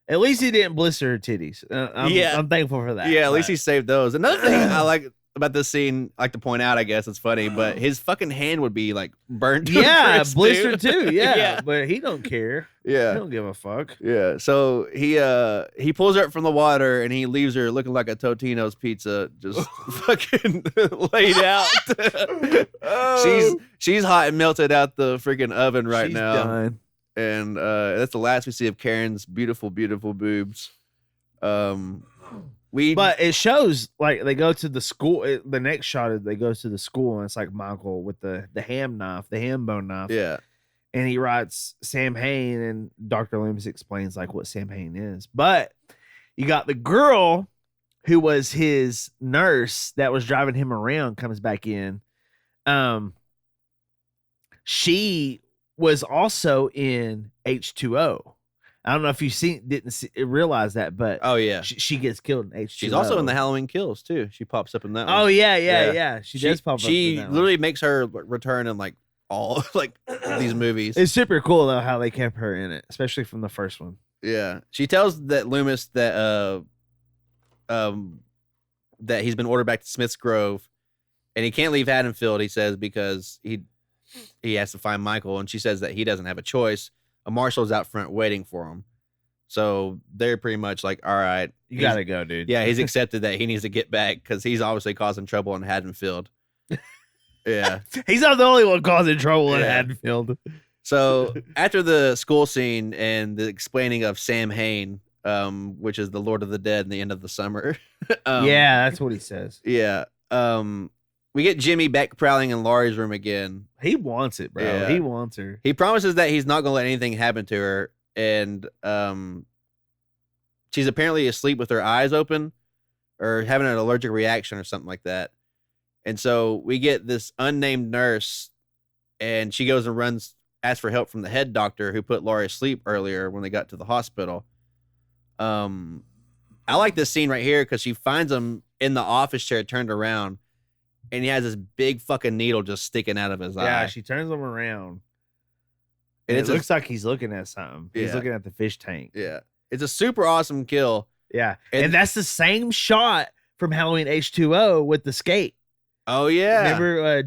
At least he didn't blister her titties. I'm thankful for that. Yeah, at least he saved those. Another thing I like about this scene, I like to point out, I guess it's funny, but his fucking hand would be like burned. Yeah, blistered too. Yeah, but he don't care. Yeah, he don't give a fuck. Yeah, so he pulls her up from the water and he leaves her looking like a Totino's pizza, just fucking laid out. She's hot and melted out the freaking oven right now. Done. And that's the last we see of Karen's beautiful, beautiful boobs. But it shows like they go to the school. The next shot is they go to the school and it's like Michael with the ham knife, the ham bone knife. Yeah. And he writes Sam Hain, and Dr. Loomis explains like what Sam Hain is. But you got the girl who was his nurse that was driving him around comes back in. She was also in H2O. I don't know if you didn't realize that, but oh yeah, she gets killed in H2O. She's also in the Halloween Kills too. She pops up in that one. Oh yeah. She does pop up. She literally makes her return in like all like these movies. It's super cool though how they kept her in it, especially from the first one. Yeah, she tells that Loomis that that he's been ordered back to Smith's Grove, and he can't leave Haddonfield. He says because he has to find Michael, and she says that he doesn't have a choice. A marshal's out front waiting for him. So they're pretty much like, all right. You got to go, dude. Yeah, he's accepted that he needs to get back because he's obviously causing trouble in Haddonfield. Yeah. He's not the only one causing trouble in Haddonfield. So after the school scene and the explaining of Sam Hain, which is the Lord of the Dead in the end of the summer. Yeah, that's what he says. Yeah. We get Jimmy back prowling in Laurie's room again. He wants it, bro. Yeah. He wants her. He promises that he's not going to let anything happen to her. And she's apparently asleep with her eyes open or having an allergic reaction or something like that. And so we get this unnamed nurse, and she goes and asks for help from the head doctor who put Laurie asleep earlier when they got to the hospital. I like this scene right here because she finds him in the office chair turned around. And he has this big fucking needle just sticking out of his eye. Yeah, she turns him around. And it looks like he's looking at something. He's looking at the fish tank. Yeah. It's a super awesome kill. Yeah. And that's the same shot from Halloween H2O with the skate. Oh, yeah. Remember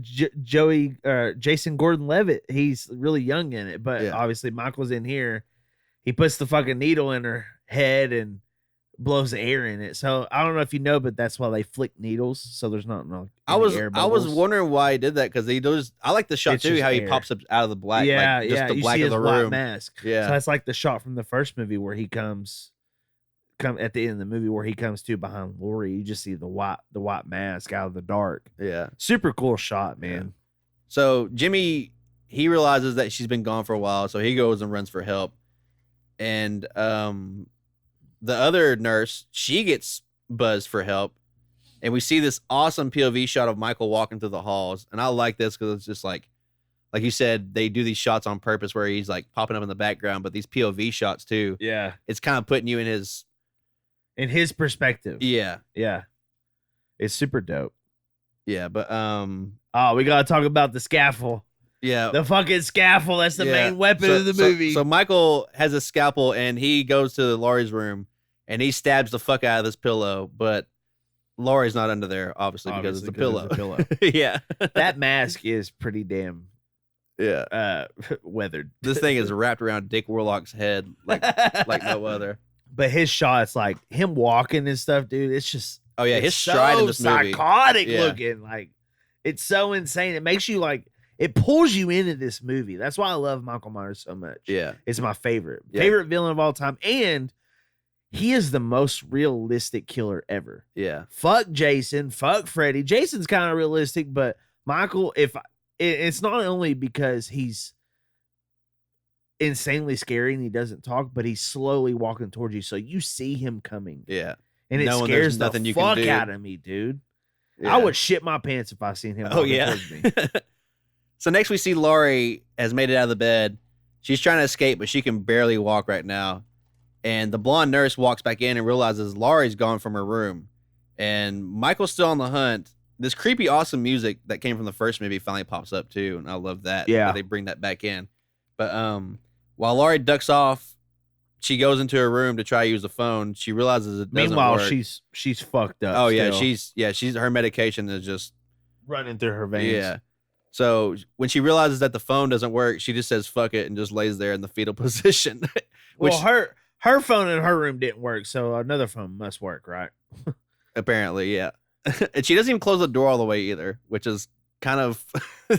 Jason Gordon-Levitt? He's really young in it. But obviously Michael's in here. He puts the fucking needle in her head and blows air in it. So I don't know if you know, but that's why they flick needles. So there's not no. I was wondering why he did that because he does. I like the shot too. How he pops up out of the black. Yeah, like, just the you black see of his the white room. mask. Yeah, so that's like the shot from the first movie where he come at the end of the movie where he comes to behind Laurie. You just see the white mask out of the dark. Yeah, super cool shot, man. Yeah. So Jimmy he realizes that she's been gone for a while, so he goes and runs for help. And the other nurse, she gets buzzed for help. And we see this awesome POV shot of Michael walking through the halls. And I like this because it's just like you said, they do these shots on purpose where he's like popping up in the background, but these POV shots too. Yeah. It's kind of putting you in his perspective. Yeah. Yeah. It's super dope. Yeah, but we gotta talk about the scaffold. Yeah. The fucking scaffold, that's the main weapon of the movie. So Michael has a scalpel and he goes to Laurie's room and he stabs the fuck out of this pillow, but Laurie's not under there, obviously because it's a pillow. Yeah. That mask is pretty damn weathered. This thing is wrapped around Dick Warlock's head like no other. But his shots, like him walking and stuff, dude, it's just his stride in this movie. Psychotic looking. Like it's so insane. It makes you like it pulls you into this movie. That's why I love Michael Myers so much. Yeah. It's my favorite villain of all time. And he is the most realistic killer ever. Yeah. Fuck Jason. Fuck Freddy. Jason's kind of realistic, but Michael, it's not only because he's insanely scary and he doesn't talk, but he's slowly walking towards you, so you see him coming. Yeah. And it scares the fuck out of me, dude. Yeah. I would shit my pants if I seen him walking towards me. So next we see Laurie has made it out of the bed. She's trying to escape, but she can barely walk right now. And the blonde nurse walks back in and realizes Laurie's gone from her room. And Michael's still on the hunt. This creepy, awesome music that came from the first movie finally pops up too, and I love that. Yeah. That they bring that back in. But while Laurie ducks off, she goes into her room to try to use the phone. She realizes it doesn't Meanwhile, work. she's fucked up. Oh still. she's her medication is just running through her veins. Yeah. So when she realizes that the phone doesn't work, she just says fuck it and just lays there in the fetal position. Well, her phone in her room didn't work, so another phone must work, right? Apparently, yeah. And she doesn't even close the door all the way either, which is kind of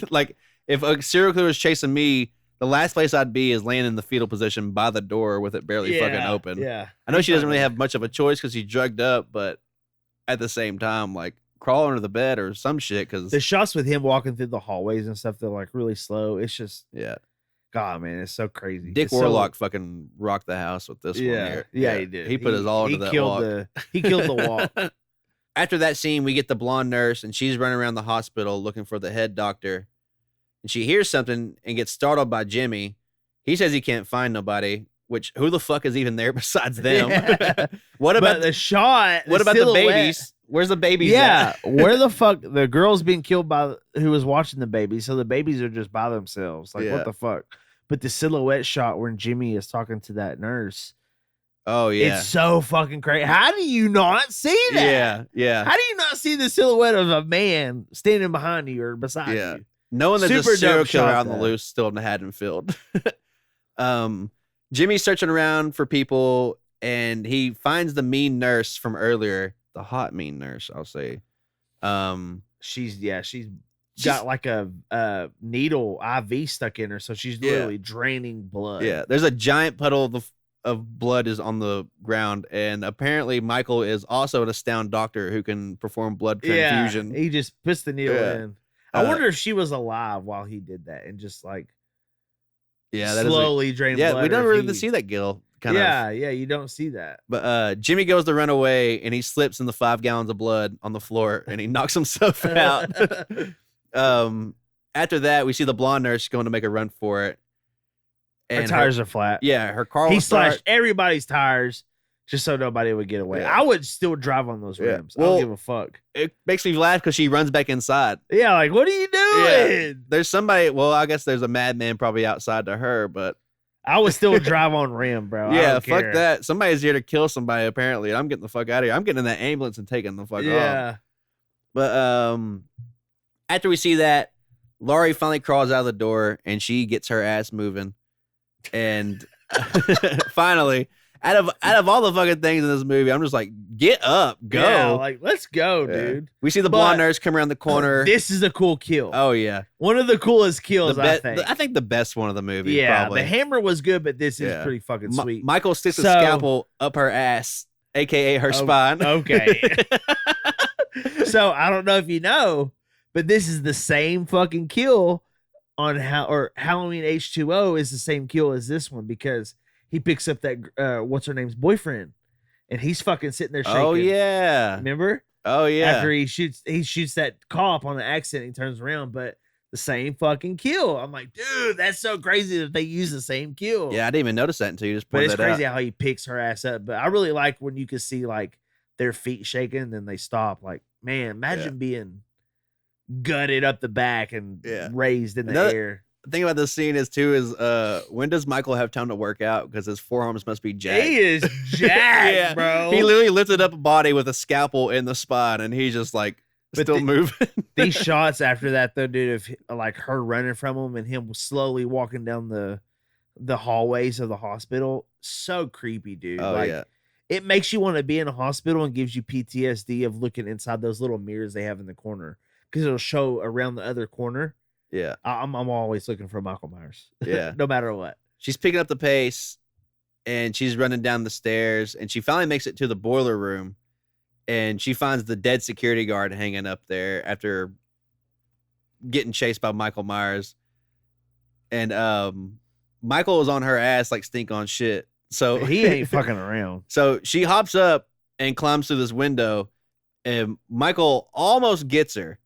like if a serial killer was chasing me, the last place I'd be is laying in the fetal position by the door with it barely fucking open. Yeah. I know she doesn't really have much of a choice because she's drugged up, but at the same time, like crawl under the bed or some shit. Because the shots with him walking through the hallways and stuff, they're like really slow. It's just God, man, it's so crazy. Dick Warlock fucking rocked the house with this one here. Yeah, he did. He put his all into that walk. He killed the walk. After that scene, we get the blonde nurse, and she's running around the hospital looking for the head doctor. And she hears something and gets startled by Jimmy. He says he can't find nobody, which who the fuck is even there besides them? What about the shot? What about the babies? Where's the babies? Yeah, where the fuck? The girl's being killed by who was watching the baby, so the babies are just by themselves. Like, what the fuck? But the silhouette shot when Jimmy is talking to that nurse. Oh, yeah. It's so fucking crazy. How do you not see that? Yeah, yeah. How do you not see the silhouette of a man standing behind you or beside you? Knowing that there's a serial killer out on the loose still in Haddonfield. Jimmy's searching around for people, and he finds the mean nurse from earlier. The hot mean nurse, I'll say. She's got like a needle IV stuck in her, so she's literally draining blood. Yeah, there's a giant puddle of blood is on the ground, and apparently Michael is also an astound doctor who can perform blood transfusion. He just puts the needle in. I wonder if she was alive while he did that and just like slowly drain blood. Yeah, we don't really see that, Gil. Yeah, you don't see that. But Jimmy goes to run away, and he slips in the 5 gallons of blood on the floor, and he knocks himself out. After that, we see the blonde nurse going to make a run for it. And her tires are flat. Yeah, her car. He slashed everybody's tires just so nobody would get away. I would still drive on those rims. I don't give a fuck. It makes me laugh because she runs back inside. Yeah, like, what are you doing? Yeah. There's somebody. Well, I guess there's a madman probably outside to her, but I would still drive on rim, bro. Yeah, fuck that. Somebody's here to kill somebody. Apparently, I'm getting the fuck out of here. I'm getting in that ambulance and taking the fuck off. But after we see that, Laurie finally crawls out of the door and she gets her ass moving. And finally, out of all the fucking things in this movie, I'm just like, get up, go. Yeah, like, let's go, dude. We see the blonde nurse come around the corner. This is a cool kill. Oh, yeah. One of the coolest kills, I think. I think the best one of the movie, yeah, probably. The hammer was good, but this is pretty fucking sweet. Michael sticks a scalpel up her ass, a.k.a. her spine. Okay. So, I don't know if you know, but this is the same fucking kill on how or Halloween H2O is the same kill as this one because he picks up that what's her name's boyfriend and he's fucking sitting there shaking. Oh yeah. Remember? Oh yeah. After he shoots that cop on the accident, he turns around, but the same fucking kill. I'm like, dude, that's so crazy that they use the same kill. Yeah, I didn't even notice that until you just but pointed it's that crazy out. how he picks her ass up. But I really like when you can see like their feet shaking, then they stop. Like, man, imagine being gutted up the back and raised in the air. The thing about this scene is when does Michael have time to work out? Because his forearms must be jacked. He is jacked, bro. He literally lifted up a body with a scalpel in the spine, and he's just like still moving. These shots after that, though, dude, of like her running from him and him slowly walking down the hallways of the hospital, so creepy, dude. Oh like, yeah. It makes you want to be in a hospital and gives you PTSD of looking inside those little mirrors they have in the corner because it'll show around the other corner. Yeah. I'm always looking for Michael Myers. Yeah. No matter what. She's picking up the pace and she's running down the stairs and she finally makes it to the boiler room and she finds the dead security guard hanging up there after getting chased by Michael Myers. And Michael is on her ass like stink on shit. So he ain't fucking around. So she hops up and climbs through this window and Michael almost gets her.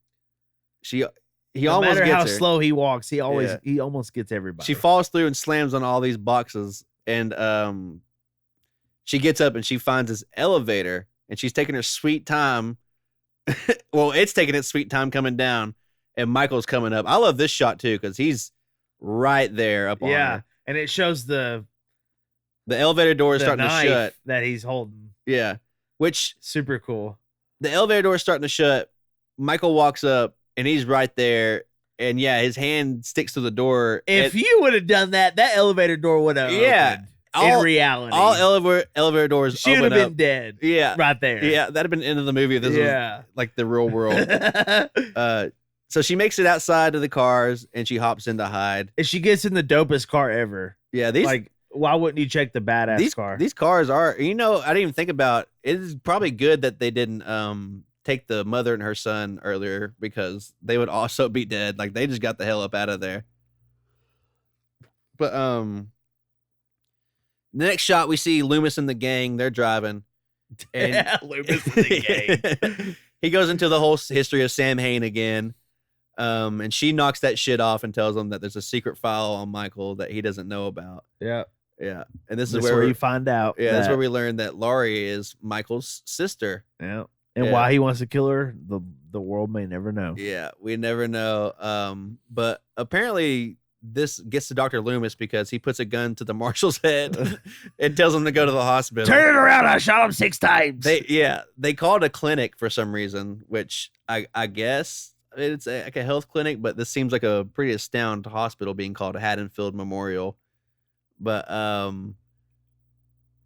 He no almost matter gets how her. slow he walks, he almost gets everybody. She falls through and slams on all these boxes, and she gets up and she finds this elevator, and she's taking her sweet time. Well, it's taking its sweet time coming down, and Michael's coming up. I love this shot too because he's right there up on her. And it shows the elevator door is starting to shut that he's holding. Yeah, which super cool. The elevator door is starting to shut. Michael walks up. And he's right there. And yeah, his hand sticks to the door. If you would have done that, that elevator door would have opened. In reality. All elevator doors she would have been dead. Yeah. Right there. Yeah, that'd have been the end of the movie if this was like the real world. So she makes it outside of the cars and she hops in to hide. And she gets in the dopest car ever. Yeah, these like why wouldn't you check the badass car? These cars are, I didn't even think about it is probably good that they didn't take the mother and her son earlier because they would also be dead. Like they just got the hell up out of there. But the next shot we see Loomis and the gang. They're driving, and Loomis and the gang. He goes into the whole history of Sam Hain again, and she knocks that shit off and tells him that there's a secret file on Michael that he doesn't know about. Yeah, and this is where you find out. Yeah, that's where we learn that Laurie is Michael's sister. Yeah. And why he wants to kill her, the world may never know. Yeah, we never know. But apparently this gets to Dr. Loomis because he puts a gun to the marshal's head and tells him to go to the hospital. Turn it around, I shot him 6 times. They called a clinic for some reason, which I guess it's like a health clinic, but this seems like a pretty astounding hospital being called a Haddonfield Memorial. But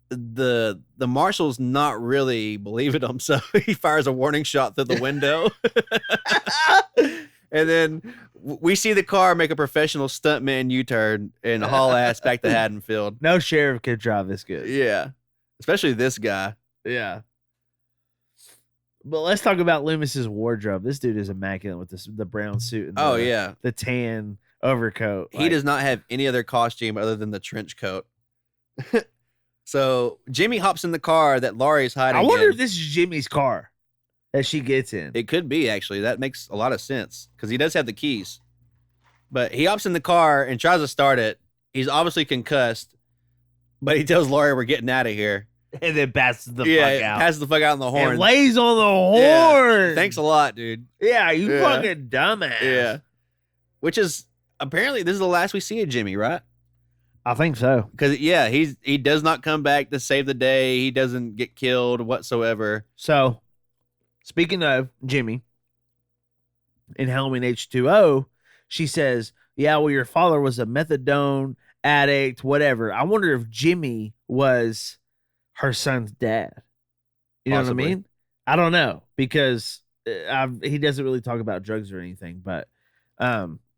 the marshal's not really believing him, so he fires a warning shot through the window. And then we see the car make a professional stuntman U-turn and haul ass back to Haddonfield. No sheriff could drive this good. Yeah, especially this guy. Yeah. But let's talk about Loomis's wardrobe. This dude is immaculate with the brown suit and the tan overcoat. He does not have any other costume other than the trench coat. So Jimmy hops in the car that Laurie's hiding in. I wonder if this is Jimmy's car that she gets in. It could be, actually. That makes a lot of sense because he does have the keys. But he hops in the car and tries to start it. He's obviously concussed, but he tells Laurie we're getting out of here. And then passes the fuck out. Passes the fuck out on the horn. And lays on the horn. Yeah. Thanks a lot, dude. Yeah, you fucking dumbass. Yeah. Which is, apparently, this is the last we see of Jimmy, right? I think so. Because, he does not come back to save the day. He doesn't get killed whatsoever. So, speaking of Jimmy, in Halloween H2O, she says, yeah, well, your father was a methadone addict, whatever. I wonder if Jimmy was her son's dad. You know what I mean? I don't know, because he doesn't really talk about drugs or anything, but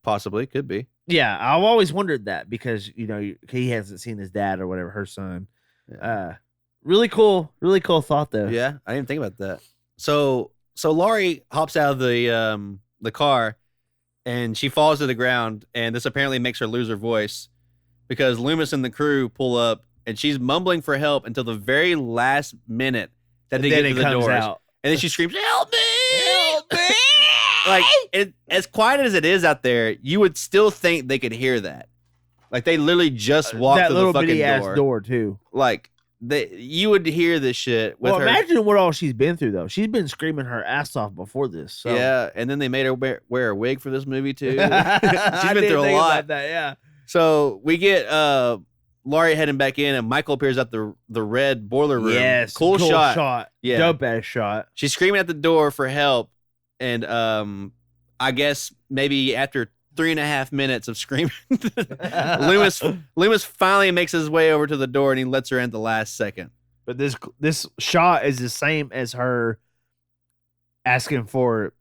possibly could be. Yeah, I've always wondered that because he hasn't seen his dad or whatever, her son. Yeah. Really cool thought though. Yeah, I didn't think about that. So Laurie hops out of the car, and she falls to the ground, and this apparently makes her lose her voice because Loomis and the crew pull up, and she's mumbling for help until the very last minute that they get to the doors. Out. And then she screams, "Help me! Help me!" Like, as quiet as it is out there, you would still think they could hear that. Like, they literally just walked that through little the fucking bitty door. ass door too. Like, you would hear this shit with her. Imagine what all she's been through, though. She's been screaming her ass off before this. So. Yeah, and then they made her wear a wig for this movie, too. She's I been through a lot. About that, yeah. So, we get Laurie heading back in, and Michael appears at the red boiler room. Yes. Cool shot. Yeah. Dope ass shot. She's screaming at the door for help, and I guess maybe after 3.5 minutes of screaming, Loomis finally makes his way over to the door, and he lets her in at the last second. But this shot is the same as her asking for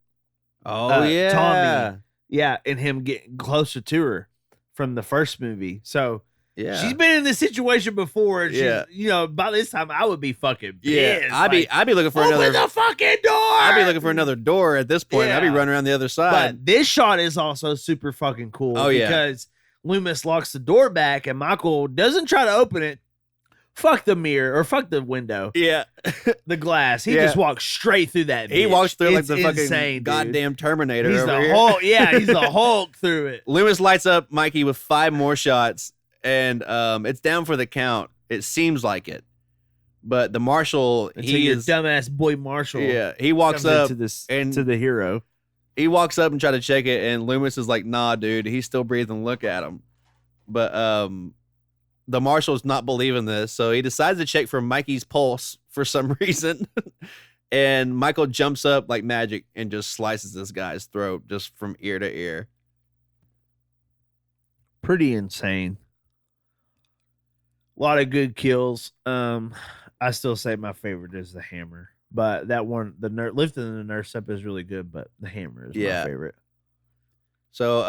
yeah. Tommy. Yeah, and him getting closer to her from the first movie. So yeah, she's been in this situation before. And yeah, you know, by this time I would be fucking pissed. I'd be looking for open the fucking door. I'd be looking for another door at this point. Yeah. I'd be running around the other side. But this shot is also super fucking cool. Oh yeah, because Loomis locks the door back and Michael doesn't try to open it. Fuck the mirror or fuck the window. Yeah, the glass. He just walks straight through that. He walks through like the insane, fucking goddamn Terminator. He's over the here. Hulk. Yeah, he's the Hulk through it. Loomis lights up Mikey with 5 more shots, and it's down for the count. It seems like it, but the marshal, he is dumbass boy Marshall. Yeah, he walks up to the hero. He walks up and try to check it, and Loomis is like, "Nah, dude, he's still breathing. Look at him." But the marshal's not believing this, so he decides to check for Mikey's pulse for some reason. And Michael jumps up like magic and just slices this guy's throat just from ear to ear. Pretty insane. A lot of good kills. I still say my favorite is the hammer, but that one, lifting the nurse up is really good, but the hammer is my favorite. So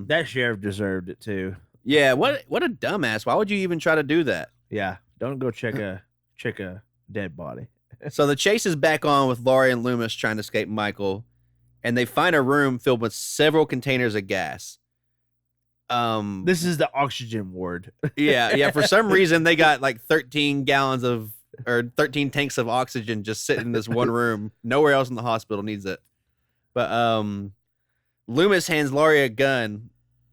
that sheriff deserved it too. Yeah, what a dumbass. Why would you even try to do that? Yeah, don't go check a dead body. So the chase is back on with Laurie and Loomis trying to escape Michael, and they find a room filled with several containers of gas. This is the oxygen ward. Yeah. For some reason, they got like 13 tanks of oxygen just sitting in this one room. Nowhere else in the hospital needs it. But Loomis hands Laurie a gun.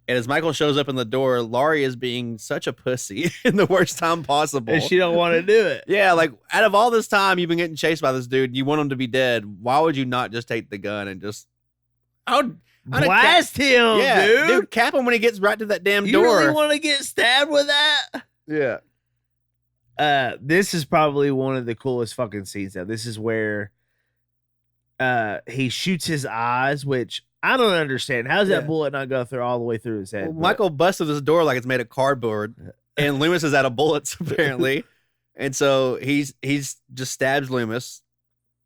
And as Michael shows up in the door, Laurie is being such a pussy in the worst time possible. And she don't want to do it. Yeah, like out of all this time you've been getting chased by this dude, you want him to be dead. Why would you not just take the gun and just blast him, dude? Cap him when he gets right to that damn door. You really want to get stabbed with that? Yeah. This is probably one of the coolest fucking scenes though. This is where he shoots his eyes, which I don't understand. How's that bullet not go through all the way through his head? Well, Michael busted this door like it's made of cardboard, and Loomis is out of bullets apparently, and so he's just stabs Loomis,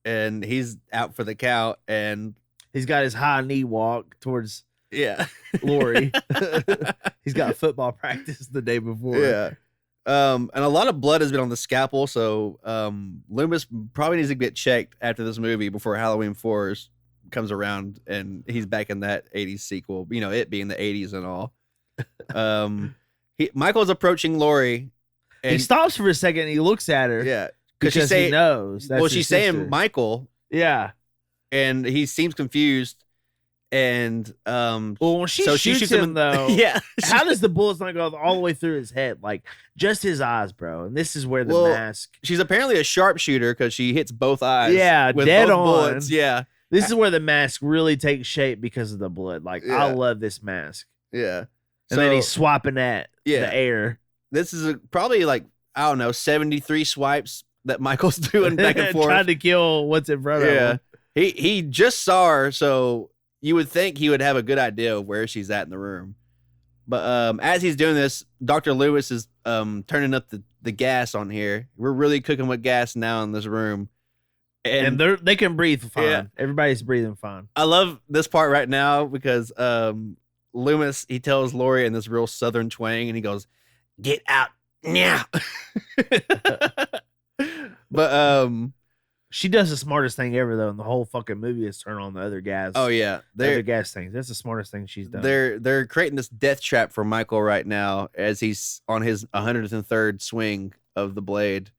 and he's out for the count, and he's got his high knee walk towards Laurie. He's got football practice the day before. Yeah. And a lot of blood has been on the scalpel, so Loomis probably needs to get checked after this movie before Halloween 4 comes around and he's back in that 80s sequel, you know, it being the 80s and all. Michael's approaching Laurie. And he stops for a second and he looks at her. Yeah. Because he knows. Well, she's saying Michael. Yeah. And he seems confused. And when she shoots him though, how does the bullets not go all the way through his head? Like just his eyes, bro. And this is where the mask. She's apparently a sharpshooter because she hits both eyes. Yeah, with dead both on. bullets. Yeah. This is where the mask really takes shape because of the blood. Like I love this mask. Yeah. And then he's swiping at the air. This is probably like, I don't know, 73 swipes that Michael's doing back and forth. Trying to kill what's in front of him. He just saw her, so you would think he would have a good idea of where she's at in the room. But as he's doing this, Dr. Lewis is turning up the gas on here. We're really cooking with gas now in this room. And they can breathe fine. Yeah. Everybody's breathing fine. I love this part right now because Loomis, he tells Laurie in this real southern twang, and he goes, "Get out now." But She does the smartest thing ever though, in the whole fucking movie is turn on the other gas. Oh yeah, the other gas things. That's the smartest thing she's done. They're creating this death trap for Michael right now as he's on his 103rd swing of the blade.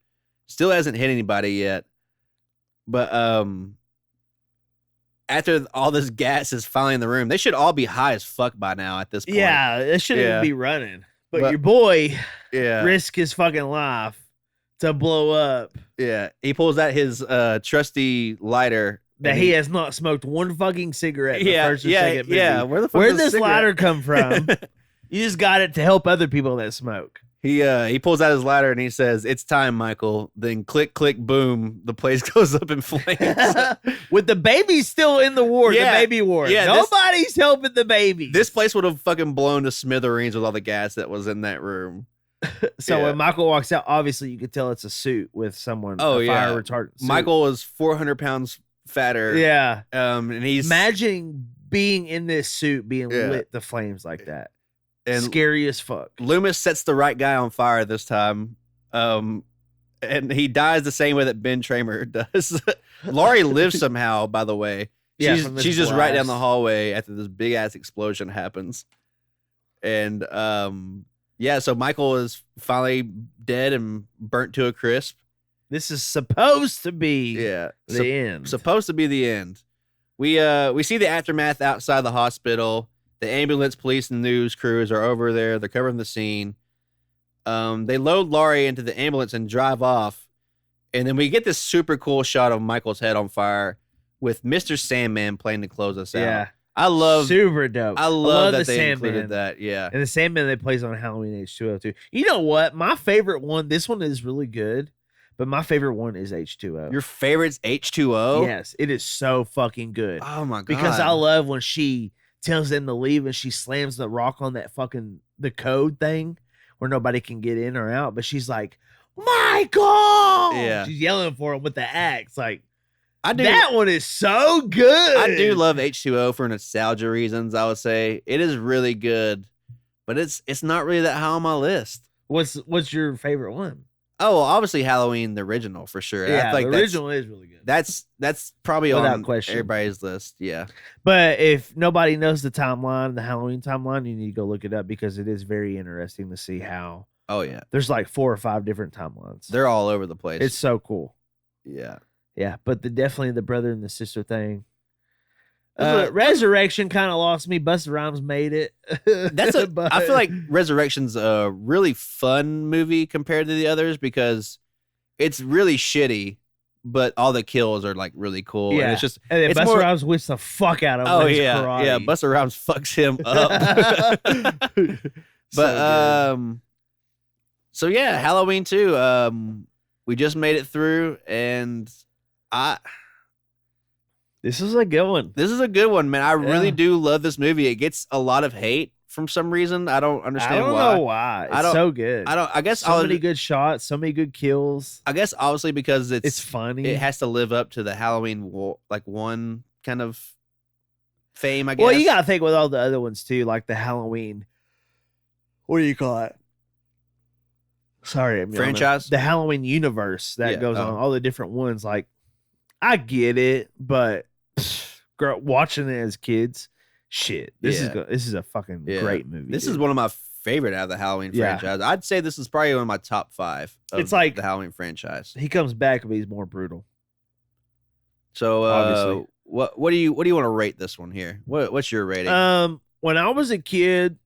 Still hasn't hit anybody yet, but after all this gas is finally in the room, they should all be high as fuck by now at this point. Yeah, it shouldn't even be running. But your boy, yeah, risk his fucking life to blow up. Yeah, he pulls out his trusty lighter that he has not smoked one fucking cigarette. In the first or second movie. Yeah. Where'd this lighter come from? You just got it to help other people that smoke. He pulls out his lighter and he says, "It's time, Michael." Then click, click, boom. The place goes up in flames. With the baby still in the ward, the baby ward. Yeah, nobody's helping the baby. This place would have fucking blown to smithereens with all the gas that was in that room. So when Michael walks out, obviously you could tell it's a suit with someone. Oh, fire retardant suit. Michael is 400 pounds fatter. Yeah. And he's imagining being in this suit being lit to flames like that. And scary as fuck. Loomis sets the right guy on fire this time. And he dies the same way that Ben Tramer does. Laurie lives somehow, by the way. She's just right down the hallway after this big ass explosion happens. And so Michael is finally dead and burnt to a crisp. This is supposed to be the end. Supposed to be the end. We see the aftermath outside the hospital. The ambulance, police, and news crews are over there. They're covering the scene. They load Laurie into the ambulance and drive off. And then we get this super cool shot of Michael's head on fire with Mr. Sandman playing to close us out. Super dope. I love that they included that. Yeah. And the Sandman that plays on Halloween H2O too. You know what? My favorite one, this one is really good, but my favorite one is H2O. Your favorite's H2O? Yes. It is so fucking good. Oh my God. Because I love when she tells them to leave and she slams the rock on that fucking the code thing where nobody can get in or out, but she's like, Michael! Yeah. She's yelling for him with the axe. Like, that one is so good. I do love H2O for nostalgia reasons, I would say. It is really good, but it's not really that high on my list. What's your favorite one? Oh, well, obviously Halloween, the original, for sure. Yeah, the original is really good. That's probably without on question. Everybody's list, yeah. But if nobody knows the timeline, the Halloween timeline, you need to go look it up because it is very interesting to see how. Oh, yeah. There's like 4 or 5 different timelines. They're all over the place. It's so cool. Yeah. Yeah, but definitely the brother and the sister thing. Resurrection kind of lost me. Busta Rhymes made it. I feel like Resurrection's a really fun movie compared to the others because it's really shitty, but all the kills are like really cool. Yeah, and it's just and then Busta Rhymes whips the fuck out of him. Oh yeah, karate. Yeah. Busta Rhymes fucks him up. But so yeah, Halloween 2. We just made it through, and This is a good one. This is a good one, man. I really do love this movie. It gets a lot of hate from some reason. I don't understand why. I don't know why. It's so good. I guess so many good shots, so many good kills. I guess obviously because it's funny. It has to live up to the Halloween 1 kind of fame, I guess. Well, you gotta think with all the other ones too, like the Halloween. What do you call it? Sorry, franchise. The Halloween universe that goes on. All the different ones. Like, I get it, but watching it as kids, shit. This is a fucking great movie. This is one of my favorite out of the Halloween franchise. I'd say this is probably one of my top 5 of it's like the Halloween franchise. He comes back, but he's more brutal. So obviously, what do you want to rate this one here? What's your rating? When I was a kid,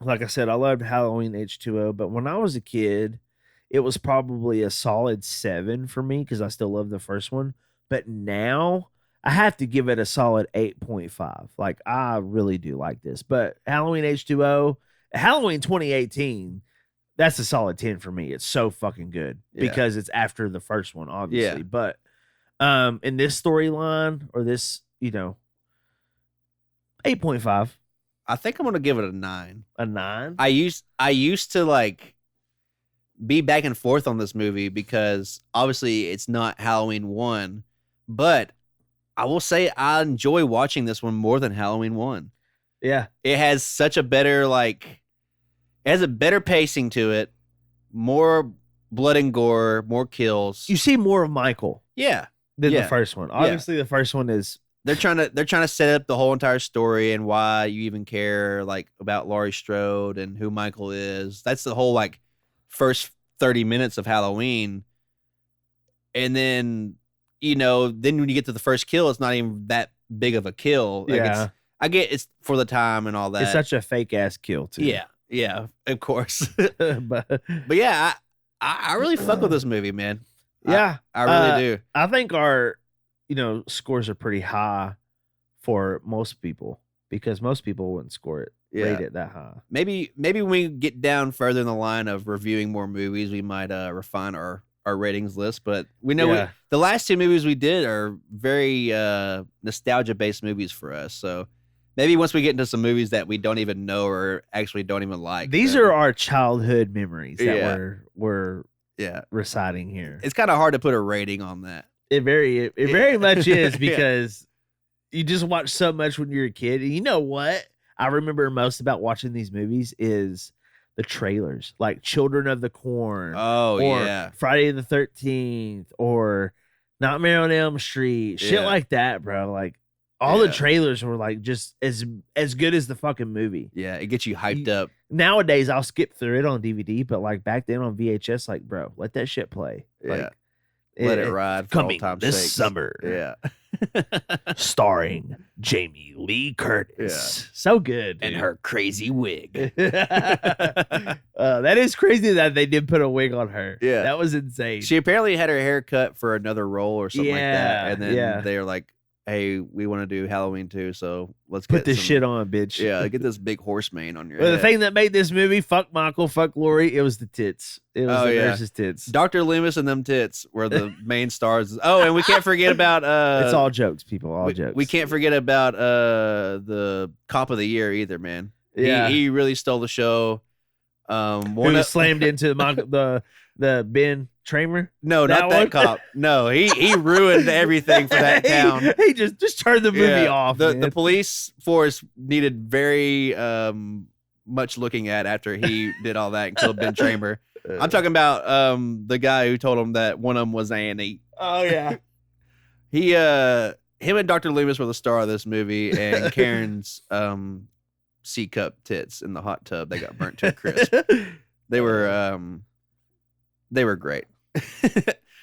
like I said, I loved Halloween H2O, but when I was a kid, it was probably a solid 7 for me because I still love the first one. But now I have to give it a solid 8.5. Like, I really do like this. But Halloween H2O, Halloween 2018, that's a solid 10 for me. It's so fucking good because it's after the first one, obviously. Yeah. But in this storyline or this, 8.5. I think I'm gonna give it a 9. A 9? I used to like be back and forth on this movie because obviously it's not Halloween 1, but I will say I enjoy watching this one more than Halloween 1. Yeah. It has such a better it has a better pacing to it, more blood and gore, more kills. You see more of Michael Yeah. than Yeah. the first one. Obviously, the first one is They're trying to set up the whole entire story and why you even care like about Laurie Strode and who Michael is. That's the whole like first 30 minutes of Halloween. And then, then when you get to the first kill, it's not even that big of a kill. Like yeah. I get it's for the time and all that. It's such a fake ass kill too. Yeah, of course. but But yeah, I really fuck with this movie, man. yeah, I really do. I think our scores are pretty high for most people because most people wouldn't rate it that high. Maybe when we get down further in the line of reviewing more movies, we might refine our ratings list. But we know the last two movies we did are very nostalgia based movies for us. So maybe once we get into some movies that we don't even know or actually don't even like, these are our childhood memories that we're reciting here. It's kind of hard to put a rating on that. It very much is because you just watch so much when you're a kid. And you know what I remember most about watching these movies is the trailers, like Children of the Corn. Oh, or Friday the 13th or Nightmare on Elm Street. Shit like that, bro. Like all the trailers were like just as good as the fucking movie. Yeah, it gets you hyped up. Nowadays, I'll skip through it on DVD, but like back then on VHS, like, bro, let that shit play. Yeah. Let it ride for coming all time's this sakes. summer. Yeah. Starring Jamie Lee Curtis. So good. And dude. her crazy wig. That is crazy that they did put a wig on her. Yeah. That was insane. She apparently had her hair cut for another role or something like that. And then they're like, hey, we want to do Halloween too, so let's put this shit on, bitch. Yeah, get this big horse mane on your head. The thing that made this movie, fuck Michael, fuck Laurie, it was the tits. It was the nurse's tits. Dr. Loomis and them tits were the main stars. Oh, and we can't forget about it's all jokes, people. All jokes. We can't forget about the Cop of the Year either, man. Yeah. He really stole the show. Who slammed into the Ben Tramer? No, not that cop. No, he ruined everything for that town. He just turned the movie off. The police force needed very much looking at after he did all that and killed Ben Tramer. I'm talking about the guy who told him that one of them was Annie. Oh yeah. Him and Dr. Loomis were the star of this movie, and Karen's C cup tits in the hot tub. They got burnt to a crisp. They were great.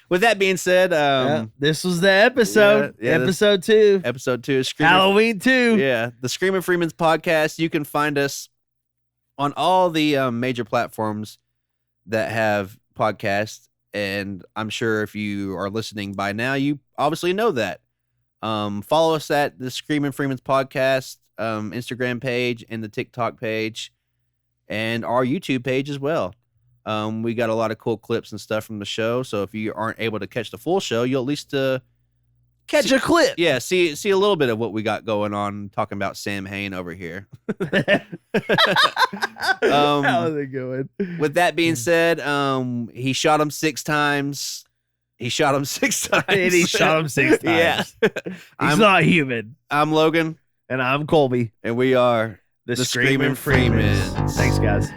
With that being said, this was the episode. Episode 2. Episode 2 is Halloween 2. Yeah, the Screaming Freemans podcast. You can find us on all the major platforms that have podcasts, and I'm sure if you are listening by now, you obviously know that. Follow us at the Screaming Freemans podcast Instagram page and the TikTok page, and our YouTube page as well. We got a lot of cool clips and stuff from the show. So if you aren't able to catch the full show, you'll at least catch a clip. Yeah, see a little bit of what we got going on. Talking about Sam Hain over here. How's it going? With that being said, he shot him 6 times. He shot him 6 times. And he shot him 6 times. Yeah, he's not human. I'm Logan, and I'm Colby, and we are the Screaming Freemans. Thanks, guys.